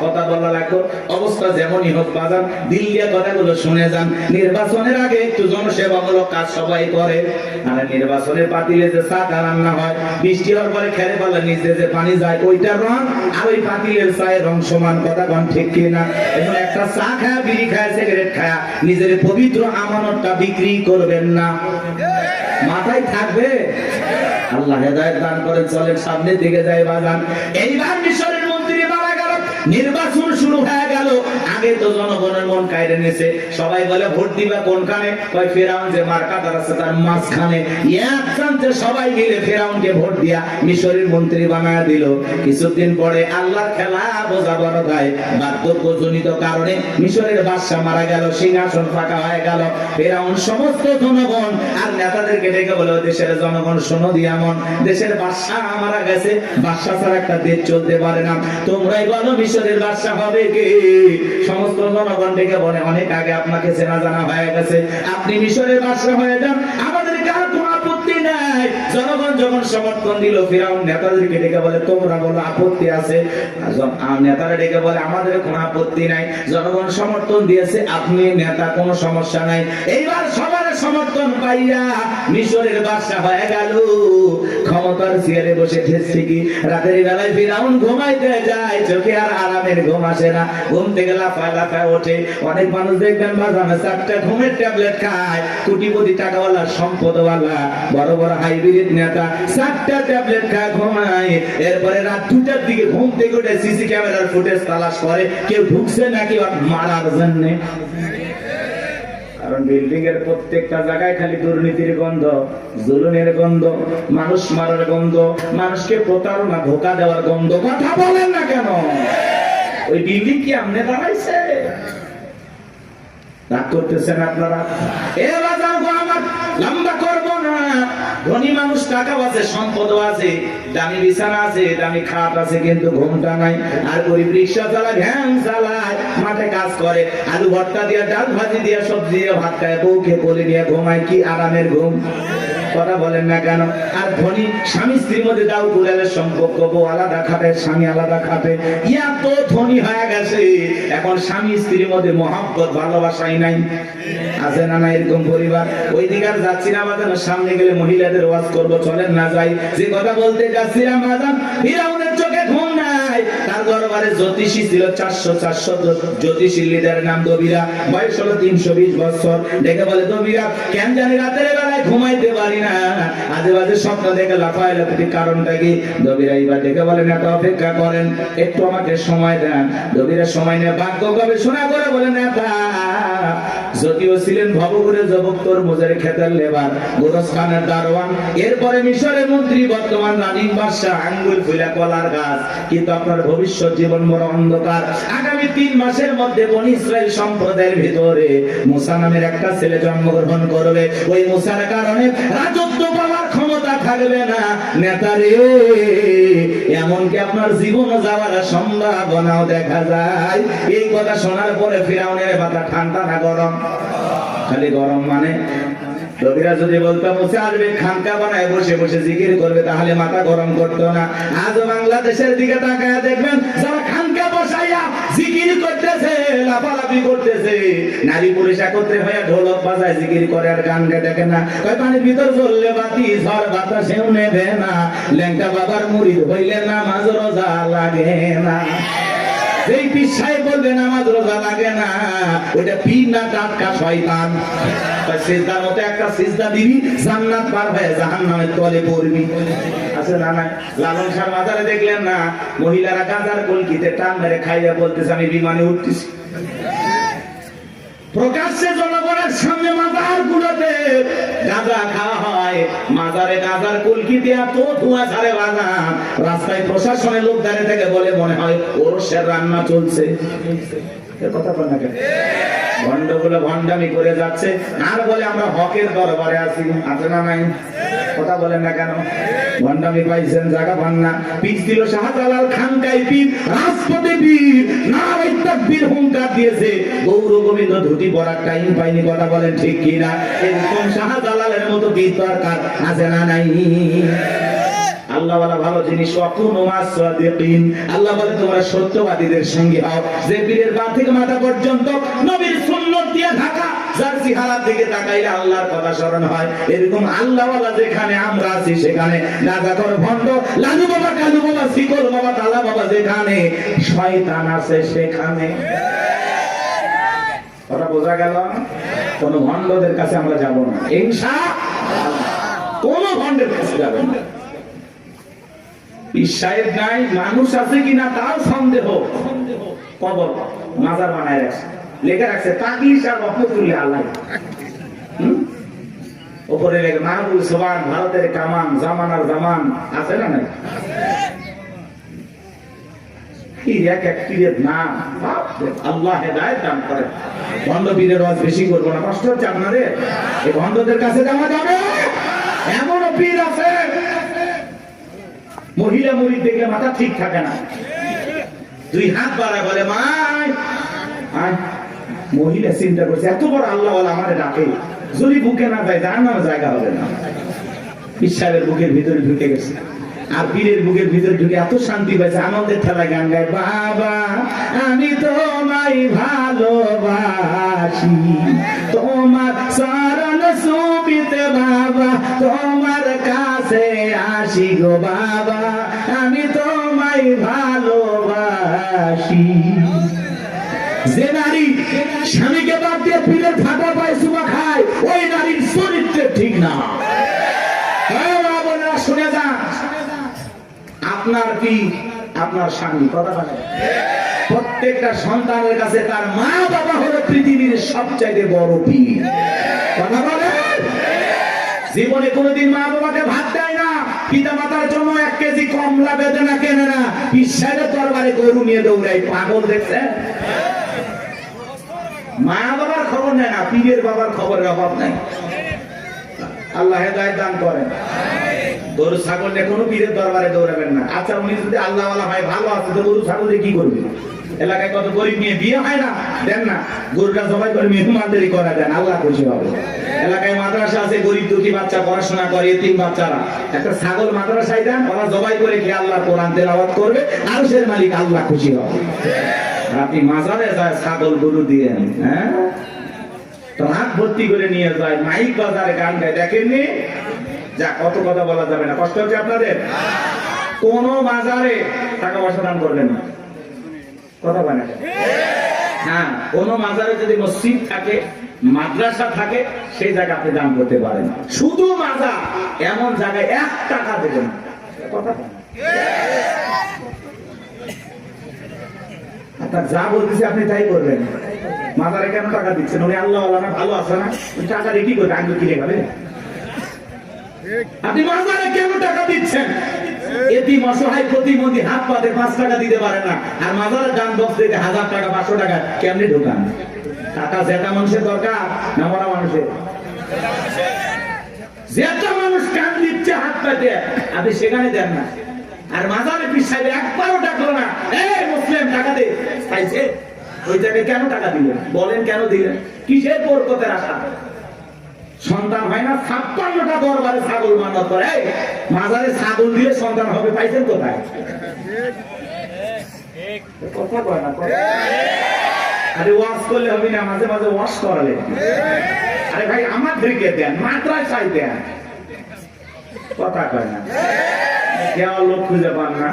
কথা বলা লাগতো, অবস্থা যেমনই হোক বাজার দিল দিয়ে কথাগুলো শুনে যান। নির্বাচনের আগে একটু জনসেবামূলক কাজ সবাই করে, আর নির্বাচনের পাতিলে যে চা রান্না হয়, বৃষ্টি হওয়ার পরে খেলে পারলে নিচে যে পানি যায়, ওইটা রং আর ওই পাতিলের চায়ের রং সমান। কথা কন ঠিক কিনা? এখন একটা চা খায়, বিড়ি খায়, সিগারেট খায়, নিজের পবিত্র আমানতটা বিক্রি করবেন না। মাথায় থাকবে। আল্লাহ হেদায়েত দান করে। চলেন সামনের দিকে যাই বাজান। এইবার মিশরের মন্ত্রী মারা গেল, নির্বাচন শুরু হয়ে গেল। আগে তো জনগণের মন কায়রে নিয়েছে, সবাই বলে ভোট দিবা কোনখানে? কয় ফেরাউন যে মার্কাটার আছে তার মাঝখানে। একসাথে সবাই মিলে ফেরাউনকে ভোট দিয়া মিশরের মন্ত্রী বানায় দিল। কিছুদিন পরে আল্লাহর খেলা বোঝা বড় ভাই, বার্ধক্যজনিত কারণে মিশরের বাদশা মারা গেল, সিংহাসন ফাঁকা হয়ে গেল। ফেরাউন সমস্ত জনগণ আর নেতাদেরকে ডেকে বলে, দেশের জনগণ শোনো দিয়া মন, দেশের বাদশা মারা গেছে, বাদশা ছাড়া একটা দেশ চলতে পারে না, তোমরাই বলো মিশরের বাদশা হবে কে? সমস্ত জনগণ ডেকে বলে, অনেক আগে আপনাকে চেনা জানা হয়ে গেছে, আপনি মিশরের বাদশা হয়ে যান, আমাদের কার কোনো আপত্তি নাই। জনগণ যখন সমর্থন দিল, ফিরাউন নেতাদেরকে ডেকে বলে, তোমরা বলো আপত্তি আছে? নেতারা ডেকে বলে, আমাদের কোনো আপত্তি নাই, জনগণ সমর্থন দিয়েছে, আপনি নেতা, কোনো সমস্যা নাই। এইবার সবার সমর্থন পাইয়া মিশরের বাদশা হয়ে গেল, ক্ষমতার চেয়ারে বসে ঠেসছে কি। রাতের বেলায় ফিরাউন ঘুমাইতে যায়, চোখে আর আরামের ঘুম আসে না, ঘুম থেকে লাফায় লাফায় ওঠে। অনেক মানুষ দেখবেন বাজারে 4টা ঘুমের ট্যাবলেট খায়, কোটিপতি টাকাওয়ালা সম্পদওয়ালা বড় বড় হাইব্রিড নেতা 4টা ট্যাবলেট খায়, ঘুমায়। এরপরে রাত 2টার দিকে ঘুম থেকে উঠে সিসি ক্যামেরার ফুটেজ তালাশ করে, কেউ ঢুকছে নাকি মারার জন্য। কারণ বিল্ডিং এর প্রত্যেকটা জায়গায় খালি দুর্নীতির গন্ধ, জুলুমের গন্ধ, মানুষ মারার গন্ধ, মানুষকে প্রতারণা ধোঁকা দেওয়ার গন্ধ। কথা বলেন না কেন? ওই বিল্ডিং কি আমনে দাঁড়াইছে? রাগ করতেছেন আপনারা? এবার আমার লম্বা করব না। ধনী মানুষ টাকা আছে, সম্পদ আছে, দামি বিছানা আছে, দামি খাট আছে, কিন্তু ঘুমটা নাই। আর গরিব রিক্সা চালায়, ভ্যান চালায়, মাঠে কাজ করে, আলু ভর্তা দিয়ে, ডাল ভাজি দিয়ে, সবজি দিয়ে ভাত খায়, বউকে কোলে নিয়ে ঘুমায়, কি আরামের ঘুম। কথা বলেন না কেন? আর ধনী স্বামী স্ত্রীর মধ্যে দাও কুড়ালের সম্পর্ক, বউ আলাদা খাটে, স্বামী আলাদা খাটে, এত ধনী হয়ে গেছে, এখন স্বামী স্ত্রীর মধ্যে মহব্বত ভালোবাসাই নাই। আছে না না এরকম পরিবার? ওই দিকে আর যাচ্ছিলাম, সামনে গেলে মহিলাদের ওয়াজ করবো, চলেন না যাই। যে কথা বলতে যাচ্ছিলাম, ফিরাউনের চোখে ঘুম নাই। তার দরবারে জ্যোতিষী ছিল 400 জ্যোতিষী, লিডার নাম দবিরা, বয়স হলো 320 বছর। দেখে বলে, দবিরা কেন জানি রাতের বেলায় ঘুমাইতে পারি না, আজে বাজে স্বপ্ন দেখে লাফায় লাফি, কারণটা কি? দবিরা এইবার দেখে বলেন, এত অপেক্ষা করেন, একটু আমাকে সময় দেন। দবিরা সময় নিয়ে ভাগ্য গবেষণা করে বলেন, নেতা যদিও ছিলেন ভবঘুরে যুবক, তরমুজের ক্ষেতের লেবার, গোরস্থানের দারোয়ান, এরপরে মিশরের মন্ত্রী, বর্তমান রানিং বাদশা, আঙ্গুল ফুলা কলার গাছ, কিন্তু আপনার ভবিষ্যৎ জীবন বড় অন্ধকার। আগামী 3 মাসের মধ্যে বনি ইসরাইল সম্প্রদায়ের ভিতরে মুসা নামের একটা ছেলে জন্মগ্রহণ করবে। ওই মুসার কারণে রাজত্ব পাওয়ার ক্ষমতা থাকবে না। নেতারে, এমনকি আপনার জীবন যাওয়ার সম্ভাবনাও দেখা যায়। এই কথা শোনার পরে ফিরাউনের মাথা ঠান্ডা না গরম? খালি গরম মানে? রবিরা যদি বলতো মুসা আসবে, খানকা বানায় বসে বসে জিকির করবে, তাহলে মাথা গরম করতো না। আজ বাংলাদেশের দিকে তাকায় দেখবেন, যারা খানকা বসাইয়া জিকির করতে সভাপতি করতেছে, নারী পুলিশ একত্রে হয়ে ঢোলক বাজায় জিকির করে আর গান গায়, দেখে না কয় পানির ভিতর জ্বললে বাতি ঝড় বাতাসেও নেবে না, ল্যাংটা বাবার মুরিদ হইলে নামাজ রোজা লাগে না। যেই পীর সাহেব বলবে নামাজ রোজা লাগে না, ওইটা পীর না টাটকা শয়তান। সিজদার মতো একটা সিজদা দিবি, জান্নাত পার হয়ে জাহান্নামের তলে পড়বি। আছে না নাই? লালন শাহ মাজারে দেখলেন না, মহিলারা গাঁজার কলকিতে টান মেরে খাইয়া বলতেছে আমি বিমানে উঠতেছি। প্রকাশ্যে জনগণের সামনে মাজার গুলোতে গাঁজা খাওয়া হয়, মাজারে গাঁজার কলকি দিয়া তো ধোঁয়া ছাড়ে বাজা, রাস্তায় প্রশাসনের লোক দাঁড়িয়ে থেকে বলে মনে হয় ওরসের রান্না চলছে। কথা বল না কেন? ভণ্ডগুলো ভণ্ডামি করে যাচ্ছে আর বলে আমরা হকের দরবারে আছি। আছে না নাই? কথা বলেন না কেন? ভণ্ডামি পাইছেন, জায়গা পান না। পিছ দিল শাহজালাল খানকাই পীর, রাজপথে পীর, নারায়ে তাকবীর হুঙ্কার দিয়েছে, গৌর গোবিন্দ ধুতি পরার টাইম পাইনি। কথা বলেন ঠিক কিনা? এরকম শাহজালালের মতো পীর দরকার আছে না নাই? আল্লাহ ওয়ালা ভালো জিনিস, ওয়াকুনু মাস সাদিকিন। আল্লাহ বলে তোমরা সত্যবাদীদের সঙ্গে হও। যে পীরের পা থেকে মাথা পর্যন্ত নবীর সুন্নাত দিয়ে ঢাকা, যার চেহারার দিকে তাকাইলে আল্লাহর কথা স্মরণ হয়, এরকম আল্লাহ ওয়ালা যেখানে আমরা আছি সেখানে গাঁজাখোর ভণ্ড লালু বাবা, কালু বাবা, শিকল বাবা, তালা বাবা যেখানে, শয়তান আছে সেখানে। কথা বোঝা গেল? কোন ভণ্ডদের কাছে আমরা যাব না ইনশাআল্লাহ, কোন ভণ্ডের কাছে যাব না। সাহেব নাই, মানুষ আছে কিনা তাও সন্দেহ। কবর মাজার বানায় রাখছে, লেখা রাখছে তাকিস আর রহমতুল্লাহ আল্লাহ, ওপরে লেখে মাহবুব সোবান, ভারতের কামান, জামানার জামান। আছে না নাই? এক এক পীরের নাম, আল্লাহ হেদায়েত দান করে। ভণ্ড পীরের ওয়াজ বেশি করবো না, কষ্ট হচ্ছে আপনাদের। এই ভণ্ডদের কাছে যাওয়া যাবে? এমনও পীর আছে মহিলা মুরিদ দেখলে মাথা ঠিক থাকে না, দুই হাত বাড়ায় বলে মাই। মহিলা চিন্তা করছে এত বড় আল্লাহ ওয়ালা আমারে ডাকে, যদি বুকে না যায় জাহান্নামে জায়গা হবে না। পীর সাহেবের বুকের ভিতরে ঢুকে গেছে, আর পীরের বুকের ভিতরে ঢুকে এত শান্তি পাইছে, আনন্দের ঠেলায় গান গায়, বাবা আমি তোমায় ভালোবাসি, তোমার চরণ ছুঁইতে বাবা তোমার কাছে আসি গো বাবা, আমি তোমায় ভালোবাসি। যে নারী স্বামীকে বাদ দিয়ে পীরের ফাটা পায় চুমা খায়, ওই নারীর চরিত্র ঠিক না। শুনে যান, আপনার কি আপনার স্বামী, কথা বলে প্রত্যেকটা সন্তানের কাছে তার মা বাবা হলো পৃথিবীর সবচাইতে বড় পীর। কথা বলে জীবনে কোনোদিন মা বাবাকে ভাত দেয় না, পিতা মাতার জন্য 1 কেজি কমলা বেদনা কেনে না, পীর সাহেবের দরবারে গরু নিয়ে দৌড়ায়। পাগল দেখছেন? মা বাবার খবর নেয় না, পীরের বাবার খবরের অভাব নাই। আল্লাহ হেদায়েত দান করেন। গরু ছাগল নিয়ে কোনো পীরের দরবারে দৌড়াবেন না। আচ্ছা উনি যদি আল্লাহ ওয়ালা হয়, ভালো আছে, তো গরু ছাগল দিয়ে কি করবে? এলাকায় কত গরিব নিয়ে বিয়ে হয় না, দেন না, গরুটা জবাই করে মেহমানদারি করা দেন, আল্লাহ খুশি হবে। এলাকায় মাদ্রাসা আছে, গরিব দুঃখী বাচ্চা পড়াশোনা করে, এতিম বাচ্চারা, একটা ছাগল মাদ্রাসায় দেন, ওরা জবাই করে খেয়ে আল্লাহর কোরআন তেলাওয়াত করবে, আরশের মালিক আল্লাহ খুশি হবে। আপনি মাজারে যায় ছাগল গরু দিয়ে, হ্যাঁ রাত ভর্তি করে নিয়ে যায়, মাইক বাজারে গান গায়, দেখেননি? যা কত কথা বলা যাবে না, কষ্ট হচ্ছে আপনাদের। কোন মাজারে টাকা পয়সা দান করবেন না, কথা বলে না। হ্যাঁ, কোন মাজারে যদি মসজিদ থাকে, মাদ্রাসা থাকে, সেই জায়গা আপনি দান করতে পারেন। শুধু মাজার এমন জায়গায় 1 টাকা দেবেন, কথা আপনার যা বলতেছে আপনি তাই করবেন। মাজারে কেন টাকা দিচ্ছেন? উনি আল্লাহ ওয়ালা ভালো আছে না, টাকা দিয়ে কি করবে? আগে কিনে খাবে। আপনি মাজারে কেন টাকা দিচ্ছেন? এতিম অসহায় প্রতিবন্ধী হাত পাতে 5 টাকা দিতে পারে না, আর মাজারের দান বক্স থেকে 1000 টাকা 500 টাকা কেমনি ঢোকান? টাকা যেটা মানুষের দরকার না মরা মানুষের? যেটা মানুষ কান দিচ্ছে হাত পাতে, আপনি সেখানে দেন না। আর মাজারে পীর সাহেব একবারও ডাকলো না, এই মুসলিম টাকা দে, চাইছে ওই জায়গায় কেন টাকা দিলেন? বলেন কেন দিলেন? কিসের বরকতের আশা? সন্তান হয় না, 56টা দরবারে ছাগল মানত করে, মাজারে ছাগল দিয়ে সন্তান হবে, পাইছেন কোথায়? কথা কয় না, আরে ওয়াশ করলে হবে না, মাঝে মাঝে ওয়াশ করালে। আরে ভাই আমাদেরকে দেন, মাদ্রাসায় দেন, কথা কয় না, কেউ লোক খুঁজে পান না।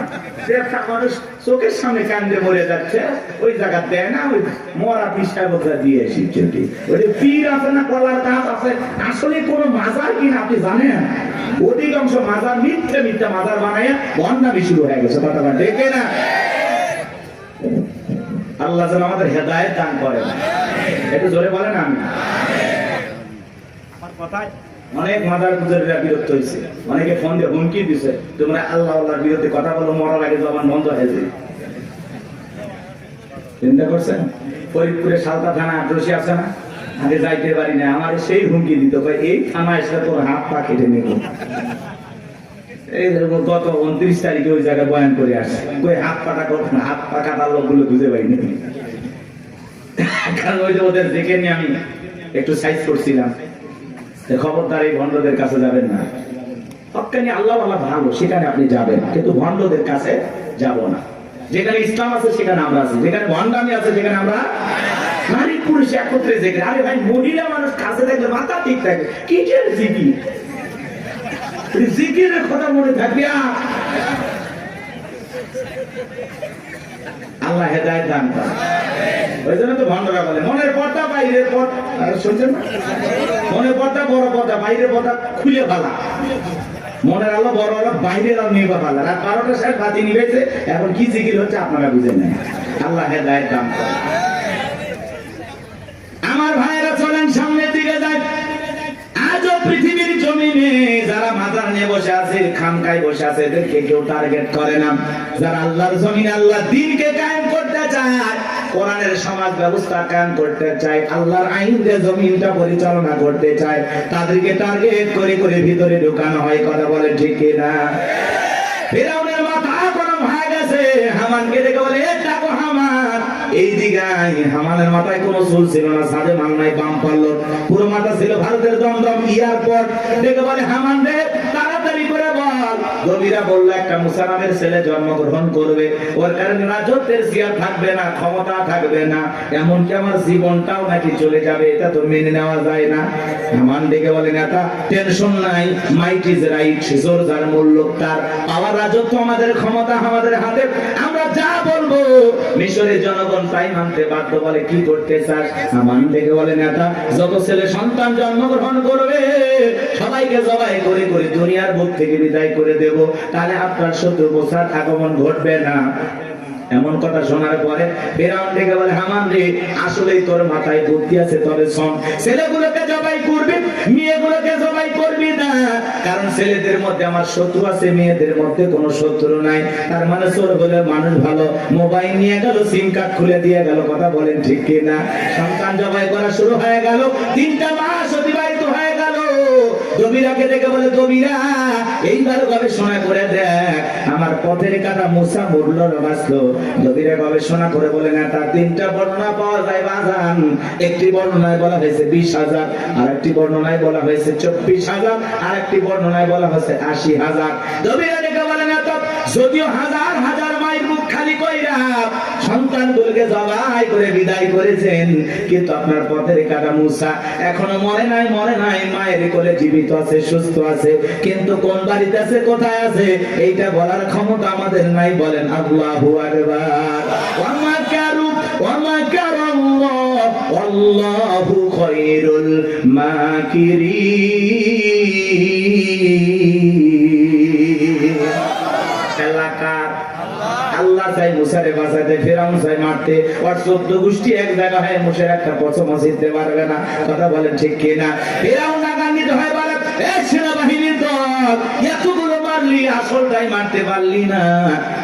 মানুষ চোখের সামনে কান্দে মরে যাচ্ছে, ওই জায়গা দেয় না, ওই মরা পিসায় বোঝা দিয়ে এসেছি। ওই পীর আছে না, কলার গাছ আছে, আসলে কোনো মাজার কিনা আপনি জানেন? অধিকাংশ মাজার মিথ্যে মিথ্যে মাজার বানায় বন্যামি শুরু হয়ে গেছে, কথা দেখে না। আল্লাহ যেন আমাদের হেদায়েত দান করেন, একটু জোরে বলেন আমি। আমার কথায় অনেক মাদার গুজরিরা বিরক্ত হয়েছে, অনেকে ফোন দিয়ে হুমকি দিছে, তোমরা আল্লাহ আল্লাহর বিরুদ্ধে কথা বলো, মরার আগে জবান বন্ধ হয়ে যায়। চিন্তা করছেন? ফরিদপুরে সালতা থানা আক্রোশী আছে না, আগে যাইতে পারি না, আমার সেই হুমকি দিত, এই থানা এসে তোর হাত পা কেটে নেব। এই গত 29 তারিখে ওই জায়গায় বয়ান করে আসছে, কই হাত পাটা করবো না, হাত পা কাটার লোকগুলো খুঁজে পাইনি। কারণ ওই যে ওদের দেখে নিয়ে আমি একটু সাইজ করছিলাম, খবরদার এই ভণ্ডদের কাছে যাবেন না। হক্কানি আল্লাহ আল্লাহ ভালো, সেখানে আপনি যাবেন, কিন্তু ভণ্ডদের কাছে যাব না। যেখানে ইসলাম আছে সেখানে আমরা আছি, যেখানে ভণ্ডামি আছে সেখানে আমরা নারী পুরুষ একত্রে যেখানে। আরে ভাই, মহিলা মানুষ কাছে থাকলে মাথা ঠিক থাকে, কিসের জিকির, জিকিরের কথা মনে থাকবে। আল্লাহ হেদায়েত দান করেন। ওই জন্য তো ভণ্ডরা বলে মনের পর্দা বাইরের পর্দা, শুনছেন না? মনের পর্দা বড় পর্দা, বাইরের পর্দা খুলে ফেলা। মনের আলো বড় আলো, বাইরের আলো নিয়ে ফেলা। রাত 12টার সময় বাতি নিবেছে, এখন কি জিকির হচ্ছে আপনারা বুঝেন না। আল্লাহ হেদায়েত দান করেন। আমার ভাইয়েরা চলেন সামনের দিকে যায়। আজও পৃথিবীর জমিনে যারা মাজার নিয়ে বসে আছে, খামকায় বসে আছে, এদেরকে কেউ টার্গেট করে না। যারা আল্লাহর জমিনে আল্লাহ দ্বীনকে কায়েম করতে চায়, কোরআনের সমাজ ব্যবস্থা কায়েম করতে চায়, আল্লাহর আইন দিয়ে জমিনটা পরিচালনা করতে চায়, তাদেরকে টার্গেট করে করে ভিতরে ঢোকানো হয়। কথা বলে ঠিক কিনা? ফিরআউনের মাথা গরম হয়ে গেছে, হামানকে দেখে বলে, এ ডাকো হামান, এই দিকে আয়। হামানের মাথায় কোনো চুল ছিল না, সাদে মাল নাই, বাম পাল্লো, পুরো মাথা ছিল ভারতের দমদম এয়ারপোর্ট। দেখে বলে, হামান রে, তাড়াতাড়ি করে বল। নবীরা বলল, একটা মুসা নামের ছেলে জন্মগ্রহণ করবে, ওর কারণে রাজত্বের চেয়ার থাকবে না, ক্ষমতা থাকবে না, এমনকি আমার জীবনটাও নাকি চলে যাবে, এটা তো মেনে নেওয়া যায় না। হামান ডেকে বলে, নেতা টেনশন নাই, মাইট ইজ রাইট, জোর যার মূল্য তার, পাওয়ার রাজত্ব আমাদের, ক্ষমতা আমাদের হাতে, আমরা যা বলবো মিশরের জনগণ তাই মানতে বাধ্য। বলে, কি করতে চাস? হামান ডেকে বলে, নেতা যত ছেলে সন্তান জন্মগ্রহণ করবে সবাইকে জবাই করে করে দুনিয়ার বুক থেকে বিদায় করে দেব, তাহলে আপনার শত্রু গোছার আগমন ঘটবে না। এমন কথা শোনার পরে ফিরআউন ডেকে বলে, হামান রে, আসলেই তোর মাথায় বুদ্ধি আছে, তবে শোন, ছেলেগুলোকে জবাই করবি, মেয়েগুলোকে জবাই করবি না, কারণ ছেলেদের মধ্যে আমার শত্রু আছে, মেয়েদের মধ্যে কোনো শত্রু নাই। তার মানে চোর বলে মানুষ ভালো, মোবাইল নিয়ে গেল, সিম কার্ড খুলে দিয়ে গেল। কথা বলেন ঠিক কিনা? সন্তান জবাই করা শুরু হয়ে গেল, 3টা মাস অতিবাহিত হয়ে গেল। দবিরাকে ডেকে বলে, দবিরা, এইবার গবেষণা করে দেখ, আমার পথের কাটা মুসা মরলো না বাঁচলো। দবিরা গবেষণা করে বলে, না, তার 3টা বর্ণনা পাওয়া যায় বাজান। একটি বর্ণনায় বলা হয়েছে 20,000, আর একটি বর্ণনায় বলা হয়েছে 24,000, আর একটি বর্ণনায় বলা হয়েছে 80,000। দবিরা ডেকে বলে, না তো, যদিও হাজার হাজার মায়ের মুখ খালি কইরা সন্তানগুলোকে জবাই করে বিদায় করেছেন, কিন্তু আপনার পথের কাটা মুসা এখনো মরে নাই, মরে নাই, মায়ের কোলে জীবিত আছে, সুস্থ আছে, কিন্তু কোন বাড়িতে আছে, কোথায় আছে, এইটা বলার ক্ষমতা আমাদের নাই। বলেন আল্লাহু আকবার। ওয়া মাকারু ওয়া মাকারাল্লাহ আল্লাহু খায়রুল মাকিরিন। এলাকার আল্লাহ চাই মুসারে বাঁচাতে, ফিরআউন চাই মারতে, আর 14 গোষ্ঠী এক জায়গা হয়ে মুসার একটা পছমা জিততে পারবে না। কথা বলেন ঠিক কিনা? ফিরআউন রাগান্বিত হয়ে বলে, এ সেনাবাহিনীর দল, এতগুলো মারলি, আসলটাই মারতে পারলি না।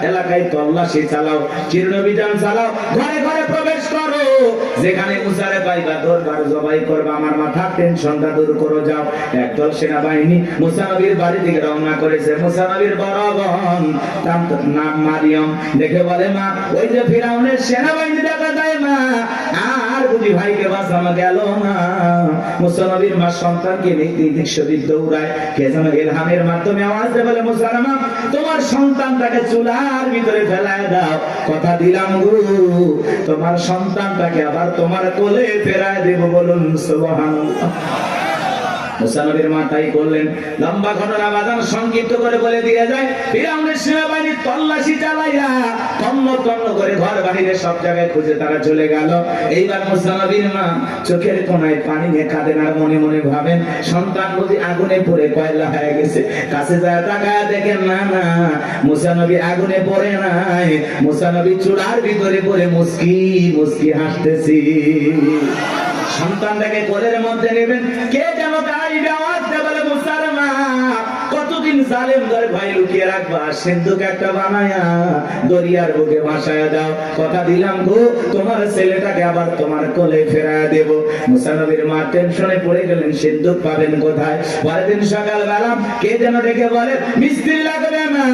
এলাকায় তল্লাশি চালাও, চিরনবিধান চালাও, ঘরে ঘরে প্রবেশ করো, যেখানে মুসারে পাইবা দরবার জবাই করবা, আমার মাথার টেনশনটা দূর করো। যাও। একদল সেনাবাহিনী মুসা নবীর বাড়ি থেকে রওনা করেছে। মুসা নবীর বড় বোন, তার নাম মারিয়াম, দেখে বলে, মা, ওই যে ফিরআউনের সেনাবাহিনী দেখা যায় মা, আর বুঝি ভাইকে বাঁচানো গেল না। মুসা নবীর মা সন্তানকে বিশ্ববিদ দৌড়ায়, কে যেন ইলহামের মাধ্যমে আওয়াজ দিয়ে বলে, মুসা মা তোমার সন্তানটাকে চুলার ভিতরে ফেলায় দাও, কথা দিলাম গো তোমার সন্তানটাকে আবার তোমার কোলে ফেরায় দেব, বলুন সুবহানাল্লাহ। মুসা নবীর মা তাই করলেন। লম্বা ঘটনা বাজান সংক্ষিপ্ত করে বলে দিয়ে যায়, ফিরআউনের সেনাবাহিনী তল্লাশি চালাইয়া তন্ন তন্ন করে ঘর বাহিরে সব জায়গায় খুঁজে তারা চলে গেল। এইবার মুসা নবীর মা চোখের কোনায় পানি নিয়ে কাঁদেন আর মনে মনে ভাবেন সন্তান বুঝি আগুনে পড়ে কয়লা হয়ে গেছে। কাছে যায় তাকায় দেখেন না না, মুসা নবী আগুনে পড়ে নাই, মুসা নবী চুলার ভিতরে পড়ে মুস্কি মুস্কি হাসতেছি। সন্তানটাকে কোলের মধ্যে নেবেন, কে যেন গাইবে আওয়াজ দিয়ে বলে, মুসার মা কতদিন জালেম ঘরে ভয় লুকিয়ে রাখবা, সিন্ধুক একটা বানায়া দরিয়ার বুকে ভাসায়া দাও, কথা দিলাম গো তোমার ছেলেটাকে আবার তোমার কোলে ফেরায়া দেব। মুসা নবীর মা টেনশনে পড়ে গেলেন, সিন্ধুক পাবেন কোথায়। পরের দিন সকালবেলা কে যেন ডেকে বলে, মিস্ত্রি লাগবে না,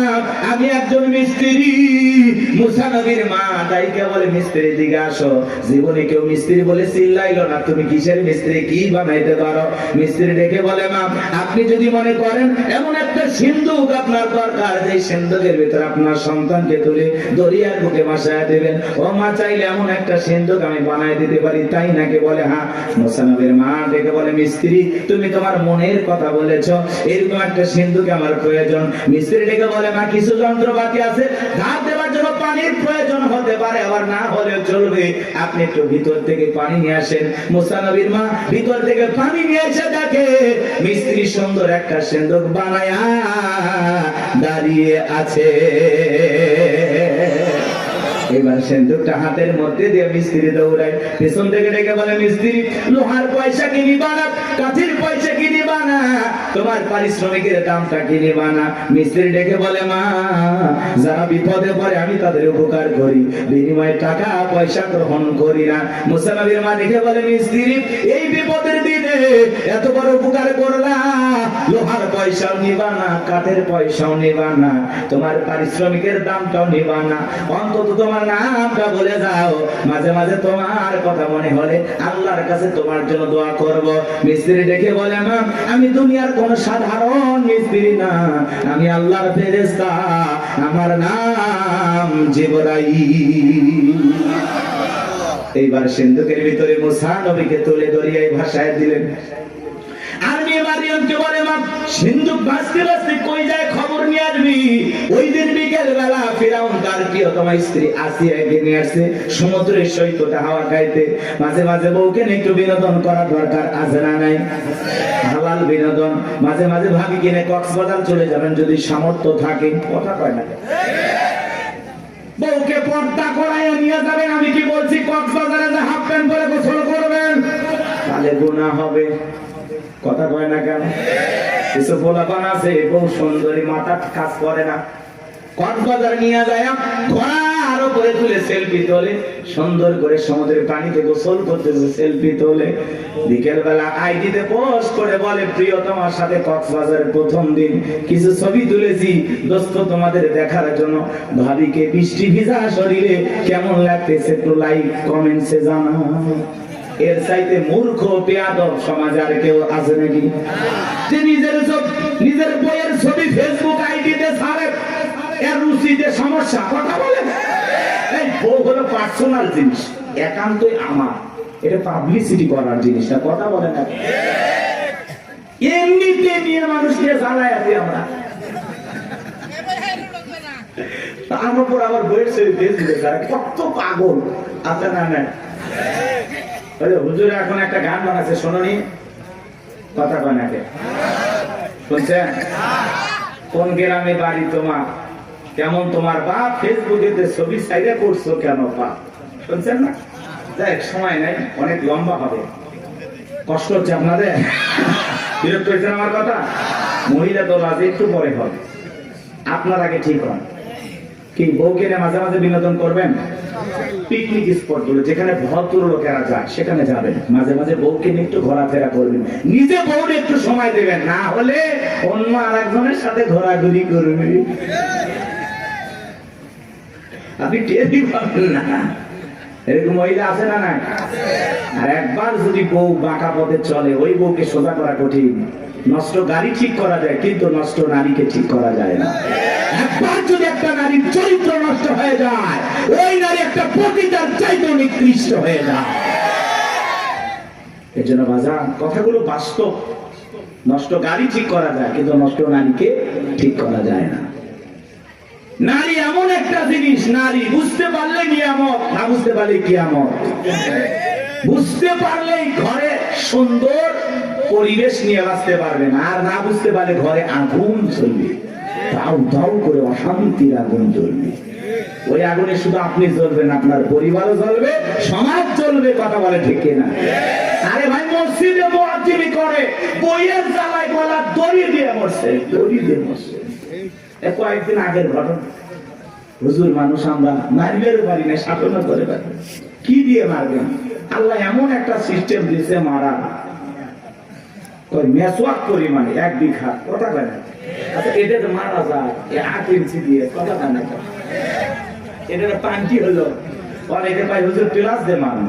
আমি একজন মিস্ত্রি। মুসা নবীর মা তাইকে বলে, মিস্ত্রি দিকে আসো। জীবনে কেউ মিস্ত্রি বলে চিল্লাইলো না, তুমি কিসের মিস্ত্রি, কি বানাইতে পারো? মিস্ত্রি ডেকে বলে, মা আপনি যদি মনে করেন এমন একটা সিন্ধুক আপনার দরকার, যে সিন্ধুকের ভিতরে আপনার সন্তানকে তুলে দরিয়ার বুকে ভাসায় দেবেন, ও মা চাইলে এমন একটা সিন্ধুক আমি বানাই দিতে পারি, তাই নাকি? বলে হ্যাঁ। মুসা নবীর মা ডেকে বলে, মিস্ত্রি তুমি তোমার মনের কথা বলেছো, এরকম একটা সিন্ধুক আমার প্রয়োজন। মিস্ত্রি ডেকে বলে, মা কিছু যন্ত্রপাতি আছে, ধার দেওয়ার জন্য পানির প্রয়োজন হতে পারে, আবার না হলেও চলবে, আপনি একটু ভিতর থেকে পানি নিয়ে আসেন। মুসা নবীর মা ভিতর থেকে পানি নিয়ে এসে দেখে মিস্ত্রি সুন্দর একটা সিন্ধুক বানায়া দাঁড়িয়ে আছে। এবার সিন্ধুকটা হাতের মধ্যে দিয়ে মিস্ত্রি দৌড়ায়, পেছন থেকে ডেকে বলে, মিস্ত্রি লোহার পয়সা কি নিবা না, কাঠের পয়সা কি নিবা না, তোমার পারিশ্রমিকের দামটা কি নিবা না? মিস্ত্রি ডেকে বলে, মা যারা বিপদে পড়ে আমি তাদের উপকার করি, বিনিময়ে টাকা পয়সা গ্রহণ করি না। মুসা নবীর মা ডেকে বলে, মিস্ত্রি এই বিপদের দিনে এত বড় উপকার করলা, লোহার পয়সাও নিবা না, কাঠের পয়সাও নিবা না, তোমার পারিশ্রমিকের দামটাও নিবা না, অন্তত তোমার নামটা বলে যাও, মাঝে মাঝে তোমার কথা মনে হলে আল্লাহর কাছে তোমার জন্য দোয়া করব। মিস্ত্রি ডেকে বলে, মা আমি দুনিয়ার কোন সাধারণ মিস্ত্রি না, আমি আল্লাহর ফেরেশতা, আমার নাম জিবরাইল। এইবার সিন্ধুকের ভিতরে মুসা নবীকে তুলে দরিয়ায় ভাসায় দিলেন। আর মেয়ে মারিয়ামকে বলে, মা সিন্ধুক ভাসতে ভাসতে কই যায় খবর নিয়ে আসবি। ওই দিন বিকেল বেলা ফিরাউন তার প্রিয়তমা স্ত্রী আসিয়াকে নিয়ে আসছে সমুদ্রের সৈকতে হাওয়া খাইতে। মাঝে মাঝে বউকে একটু বিনোদন করা দরকার, আছে না নাই? হালাল বিনোদন। মাঝে মাঝে ভাবি কিনে কক্সবাজার চলে যাবেন যদি সামর্থ্য থাকে, কথা কয় না? বউকে পর্দা করাইয়া নিয়ে যাবেন। আমি কি বলছি কক্সবাজারে যে হাফ প্যান্ট পরে গোসল করবেন, তাহলে গুনাহ হবে, কথা কয় না কেন? কিছু পোলাপান আছে বউ সুন্দরী, মাথা কাজ করে না, কক্সবাজার নিয়ে যায় ঘোড়ার উপরে তুলে সেলফি তোলে, সুন্দর করে সমুদ্রের পানিতে গোসল করতেছে, সেলফি তোলে। বিকেল বেলা আইডিতে পোস্ট করে বলে, প্রিয় তোমার সাথে কক্সবাজারের প্রথম দিন কিছু ছবি তুলেছি দোস্ত তোমাদের দেখার জন্য, ভাবিকে বৃষ্টি ভিজা শরীরে কেমন লাগতেছে একটু লাইক কমেন্টসে জানাও। এর চাইতে মূর্খ বেয়াদব সমাজ আর কেউ আছে নাকি? যে নিজের বইয়ের ছবি ফেসবুক আইডিতে ছাড়ে, এর রুচিতে সমস্যা, কথা বলে। এই বউ হলো পার্সোনাল জিনিস, একান্তই আমার, এটা পাবলিসিটি করার জিনিস না, কথা বলে না। এমনিতে নিয়ে মানুষকে জ্বালায় আছি আমরা, তার উপর আবার বইয়ের ছবি ফেসবুকে ছাড়ে, কত পাগল আছে না? না হুজুর এখন একটা গান বানাচ্ছে, শোনি, কথা কয় নাকি? শুনছেন? কোন গ্রামে বাড়ি তোমার, কেমন তোমার বাপ, ফেসবুকে ছবি সাইডে করছো কেন বাপ? শুনছেন না? দেখ সময় নাই, অনেক লম্বা হবে, কষ্ট হচ্ছে আপনাদের, বিরক্ত হয়েছেন আমার কথা? মহিলা দল আজ একটু পরে হবে, আপনার আগে ঠিক হন। কি বউকে মাঝে মাঝে বিনোদন করবেন? পিকনিক স্পট গুলো যেখানে ভদ্র লোকেরা যায় সেখানে যাবেন, মাঝে মাঝে বউকে নিয়ে একটু ঘোরাফেরা করবেন, নিজে বউকে একটু সময় দেবেন, না হলে অন্য আরেকজনের সাথে ঘোরাঘুরি করবে, আপনি টেরই পাবেন না। এরকম মহিলা আছে না নাই? আর একবার যদি বউ বাঁকা পথে চলে, ওই বউকে সোজা করা কঠিন। নষ্ট গাড়ি ঠিক করা যায়, কিন্তু নষ্ট নারীকে ঠিক করা যায় না। একবার যদি একটা নারীর চরিত্র নষ্ট হয়ে যায়, ওই নারী একটা পতিতার চাইতে নিকৃষ্ট হয়ে যায়। এর জন্য বাজার কথাগুলো বাস্তব। নষ্ট গাড়ি ঠিক করা যায়, কিন্তু নষ্ট নারীকে ঠিক করা যায় না। নারী এমন একটা জিনিস, নারী বুঝতে পারলে নিয়ামত, না বুঝতে পারলে কিয়ামত। বুঝতে পারলেই ঘরে সুন্দর পরিবেশ নিয়ে বাঁচতে পারবে না, আর না বুঝতে পারলে ঘরে আগুন জ্বলবে, দাউ দাউ করে অশান্তির আগুন জ্বলবে। ওই আগুনে শুধু আপনি জ্বলবেন, আপনার পরিবারও জ্বলবে, সমাজ জ্বলবে। কথা বলে ঠিক কিনা? আরে ভাই, মসজিদে মুয়াজ্জিনি করে, বইয়ের জ্বালায় গলা দড়ি দিয়ে মরছে, দড়ি দিয়ে মরছে। কয়েকদিন আগের ঘটনা। হুজুর মানুষ আমরা মারবেও পারি না, শাসনও করে পারি, কি দিয়ে মারবেন? আল্লাহ এমন একটা সিস্টেম দিয়েছে মারা। ওই মেসওয়াক পরিমাণে 1 বিঘা, কথা কয় না? আচ্ছা, এটা তো মারা যায় 8 ইঞ্চি দিয়ে, কথা কয় না? এটা পান্টি হলো, অনেকে পাই হুজুর প্লাস দিয়ে মারো,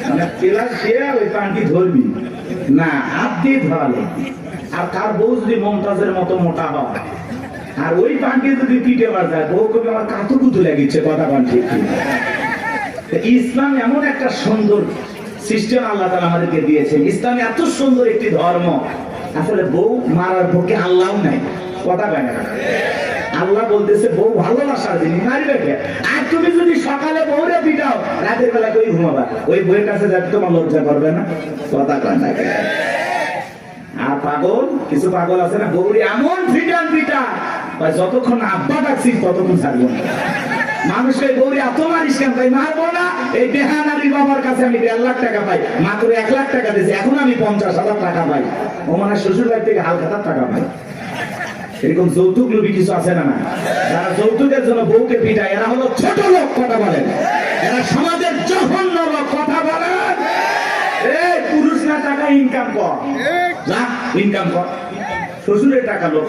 মানে প্লাস দিয়ে ওই পান্টি ধরবি না, হাত দিয়ে ধরালে। আর কার বউ যদি মমতাজের মতো মোটা হয়, আর ওই পান্টি যদি পিঠে মার যায়, বউ কবি আমার কাতু কুতু লেগেছে, কথা পান্টি। ইসলাম এমন একটা সুন্দর সিস্টেম আল্লাহ তাআলা আমাদেরকে দিয়েছেন। ইসলাম এত সুন্দর একটি ধর্ম, আসলে বউ মারার পক্ষে আল্লাহও নাই, কথা কয় না? আল্লাহ বলতেছে বউ ভালোবাসার জিনিস, মারিবে। আর তুমি যদি সকালে বউরে পিটাও, রাতের বেলা কই ঘুমাবা? ওই বউয়ের কাছে যাতে তোমার লজ্জা করবে না, কথা কয় না? আর পাগল, কিছু পাগল আছে না, বউরে এমন পিটান পিটা, যতক্ষণ আব্বা ডাকছি ততক্ষণ ছাড়বো না। মানুষের গৌরী এত মারিস কেন? তাই মারবো না। এই বেহানারি বাবার কাছে আমি 1.5 লাখ টাকা পাই, মাত্র 1 লাখ টাকা দিয়েছি, এখন আমি 50,000 টাকা পাই। ও মানে শ্বশুর বাড়ি থেকে হালখাতার টাকা পাই। এরকম যৌতুক লোভী কিছু আছে না? যারা যৌতুকের জন্য বউকে পিটায়, এরা হলো ছোট লোক, কথা বলেন। এরা সমাজের জঘন্য লোক, কথা বলেন। এই পুরুষ না টাকা ইনকাম কর, যা ইনকাম কর। শ্বশুরের টাকা লোক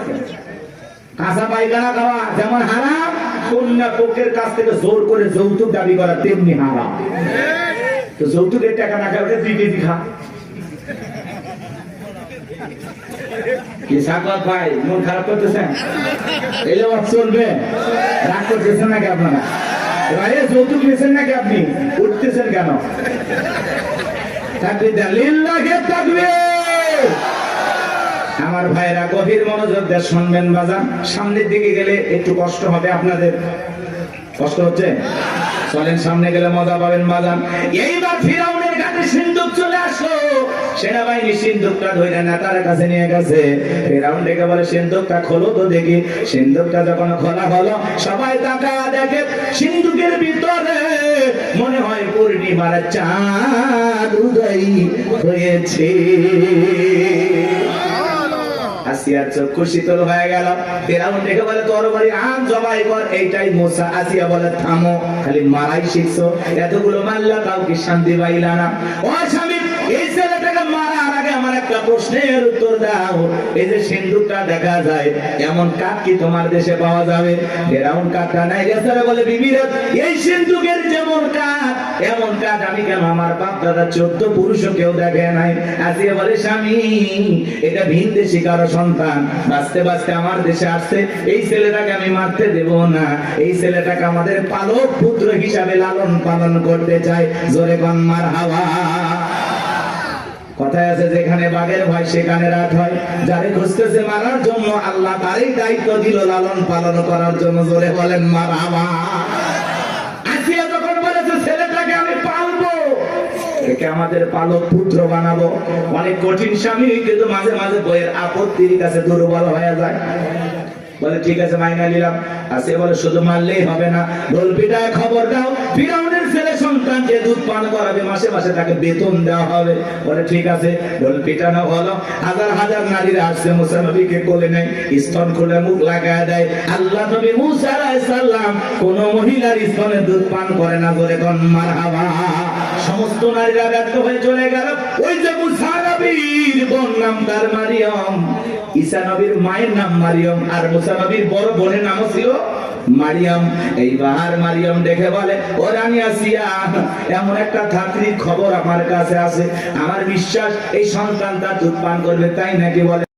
কাঁচা পায়খানা খাওয়া যেমন হারাম, কন্যা পক্ষের কাছ থেকে জোর করে যৌতুক দাবি করা তেমনি হারাম। তো যৌতুকের টাকা না খাওয়া 2 কেজি খা। কি সাকত ভাই, মন খারাপ করতেছেন? এলে চলবে? রাগ করতেছেন নাকি আপনারা? ভাই যৌতুক নিয়েছেন নাকি আপনি? উঠতেছেন কেন? তাকবীর দেন, লিল্লাহি তাকবীর। আমার ভাইরা গভীর মনোযোগ দিয়ে শুনবেন বাজান। সামনের দিকে গেলে একটু কষ্ট হবে আপনাদের, কষ্ট হচ্ছে? চলেন সামনে গেলে মজা পাবেন বাজান। এইবার ফিরাউনের ঘাটে সিন্ধুক চলে আসলো। সেনাবাহিনী সিন্ধুকটা ধরে নেতার কাছে নিয়ে গেছে। ফিরাউন ডেকে বলে, সিন্ধুকটা খোলো তো দেখি। সিন্ধুকটা যখন খোলা হলো, সবাই তাকায়া দেখে সিন্ধুকের ভিতরে মনে হয় পূর্ণিমার চাঁদ উদয় হয়েছে। আসিয়ার চক্ষু শীতল হয়ে গেল। ফিরাউন দেখে বলে, তরবারি আন, জবাই কর। এইটাই মুসা। আসিয়া বলে, থামো, খালি মারাই শিখছো, এতগুলো মারলা তাও কি শান্তি পাইলা না? ও স্বামী, এই ছেলেটাকে মারার আগে আমার একটা প্রশ্নের উত্তর দাও। এই যে সিন্ধুকটা দেখা যায়, এমন কাঠ কি তোমার দেশে পাওয়া যাবে? ফিরাউন কাঠটা নাই গেছে, বলে, বিবিরা, এই সিন্ধুকের যেমন কাঠ, এমন কাঠ আমি কেন আমার বাপ দাদা 14 পুরুষও কেউ দেখে নাই। আসিয়া বলে, স্বামী, এটা ভিন দেশি কারো সন্তান, বাঁচতে বাঁচতে আমার দেশে আসছে। এই ছেলেটাকে আমি মারতে দেব না। এই ছেলেটাকে আমাদের পালক পুত্র হিসাবে লালন পালন করতে চাই। জোরে কোন মারহাবা। কথায় আছে, যেখানে বাঘের ভয় সেখানে রাত হয়। যারে খুঁজতেছে মারার জন্য, আল্লাহ তারই দায়িত্ব দিল লালন পালন করার জন্য। জোরে বলেন মারহাবা। আসিয়া যখন বলেছে, ছেলেটাকে আমি পালবো, একে আমাদের পালক পুত্র বানাবো। অনেক কঠিন স্বামী, কিন্তু মাঝে মাঝে বইয়ের আপত্তির কাছে দুর্বল হয়ে যায়। বলে, ঠিক আছে, মাইনা নিলাম। আসিয়া বলে, শুধু মারলেই হবে না, ঢোল পিটায় খবর দাও, ফিরাউনের ছেলে সন্তানকে দুধ পান করাবে, মাসে মাসে তাকে বেতন দেওয়া হবে। বলে, ঠিক আছে। ঢোল পিটানো হলো। হাজার হাজার নারীরা আসছে, মুসা নবীকে কোলে নেয়, স্তন খুলে মুখ লাগায় দেয়। আল্লাহ নবী মুসা আলাইহিস সালাম কোন মহিলার স্তনে দুধ পান করে না। বলে কোন মারহাবা। সমস্ত নারীরা ব্যর্থ হয়ে চলে গেল। ওই যে মুসা নবীর বোন নাম তার মারিয়ম, ঈসা নবীর মায়ের নাম মারিয়ম, আর মুসা নবীর বড় বোনের নামও ছিল মারিয়াম। এইবার মারিয়াম দেখে বলে, ও রানী আসিয়া, এমন একটা ধাত্রীর খবর আমার কাছে আছে, আমার বিশ্বাস এই সন্তানটা দুধ পান করবে, তাই নাকি? বলে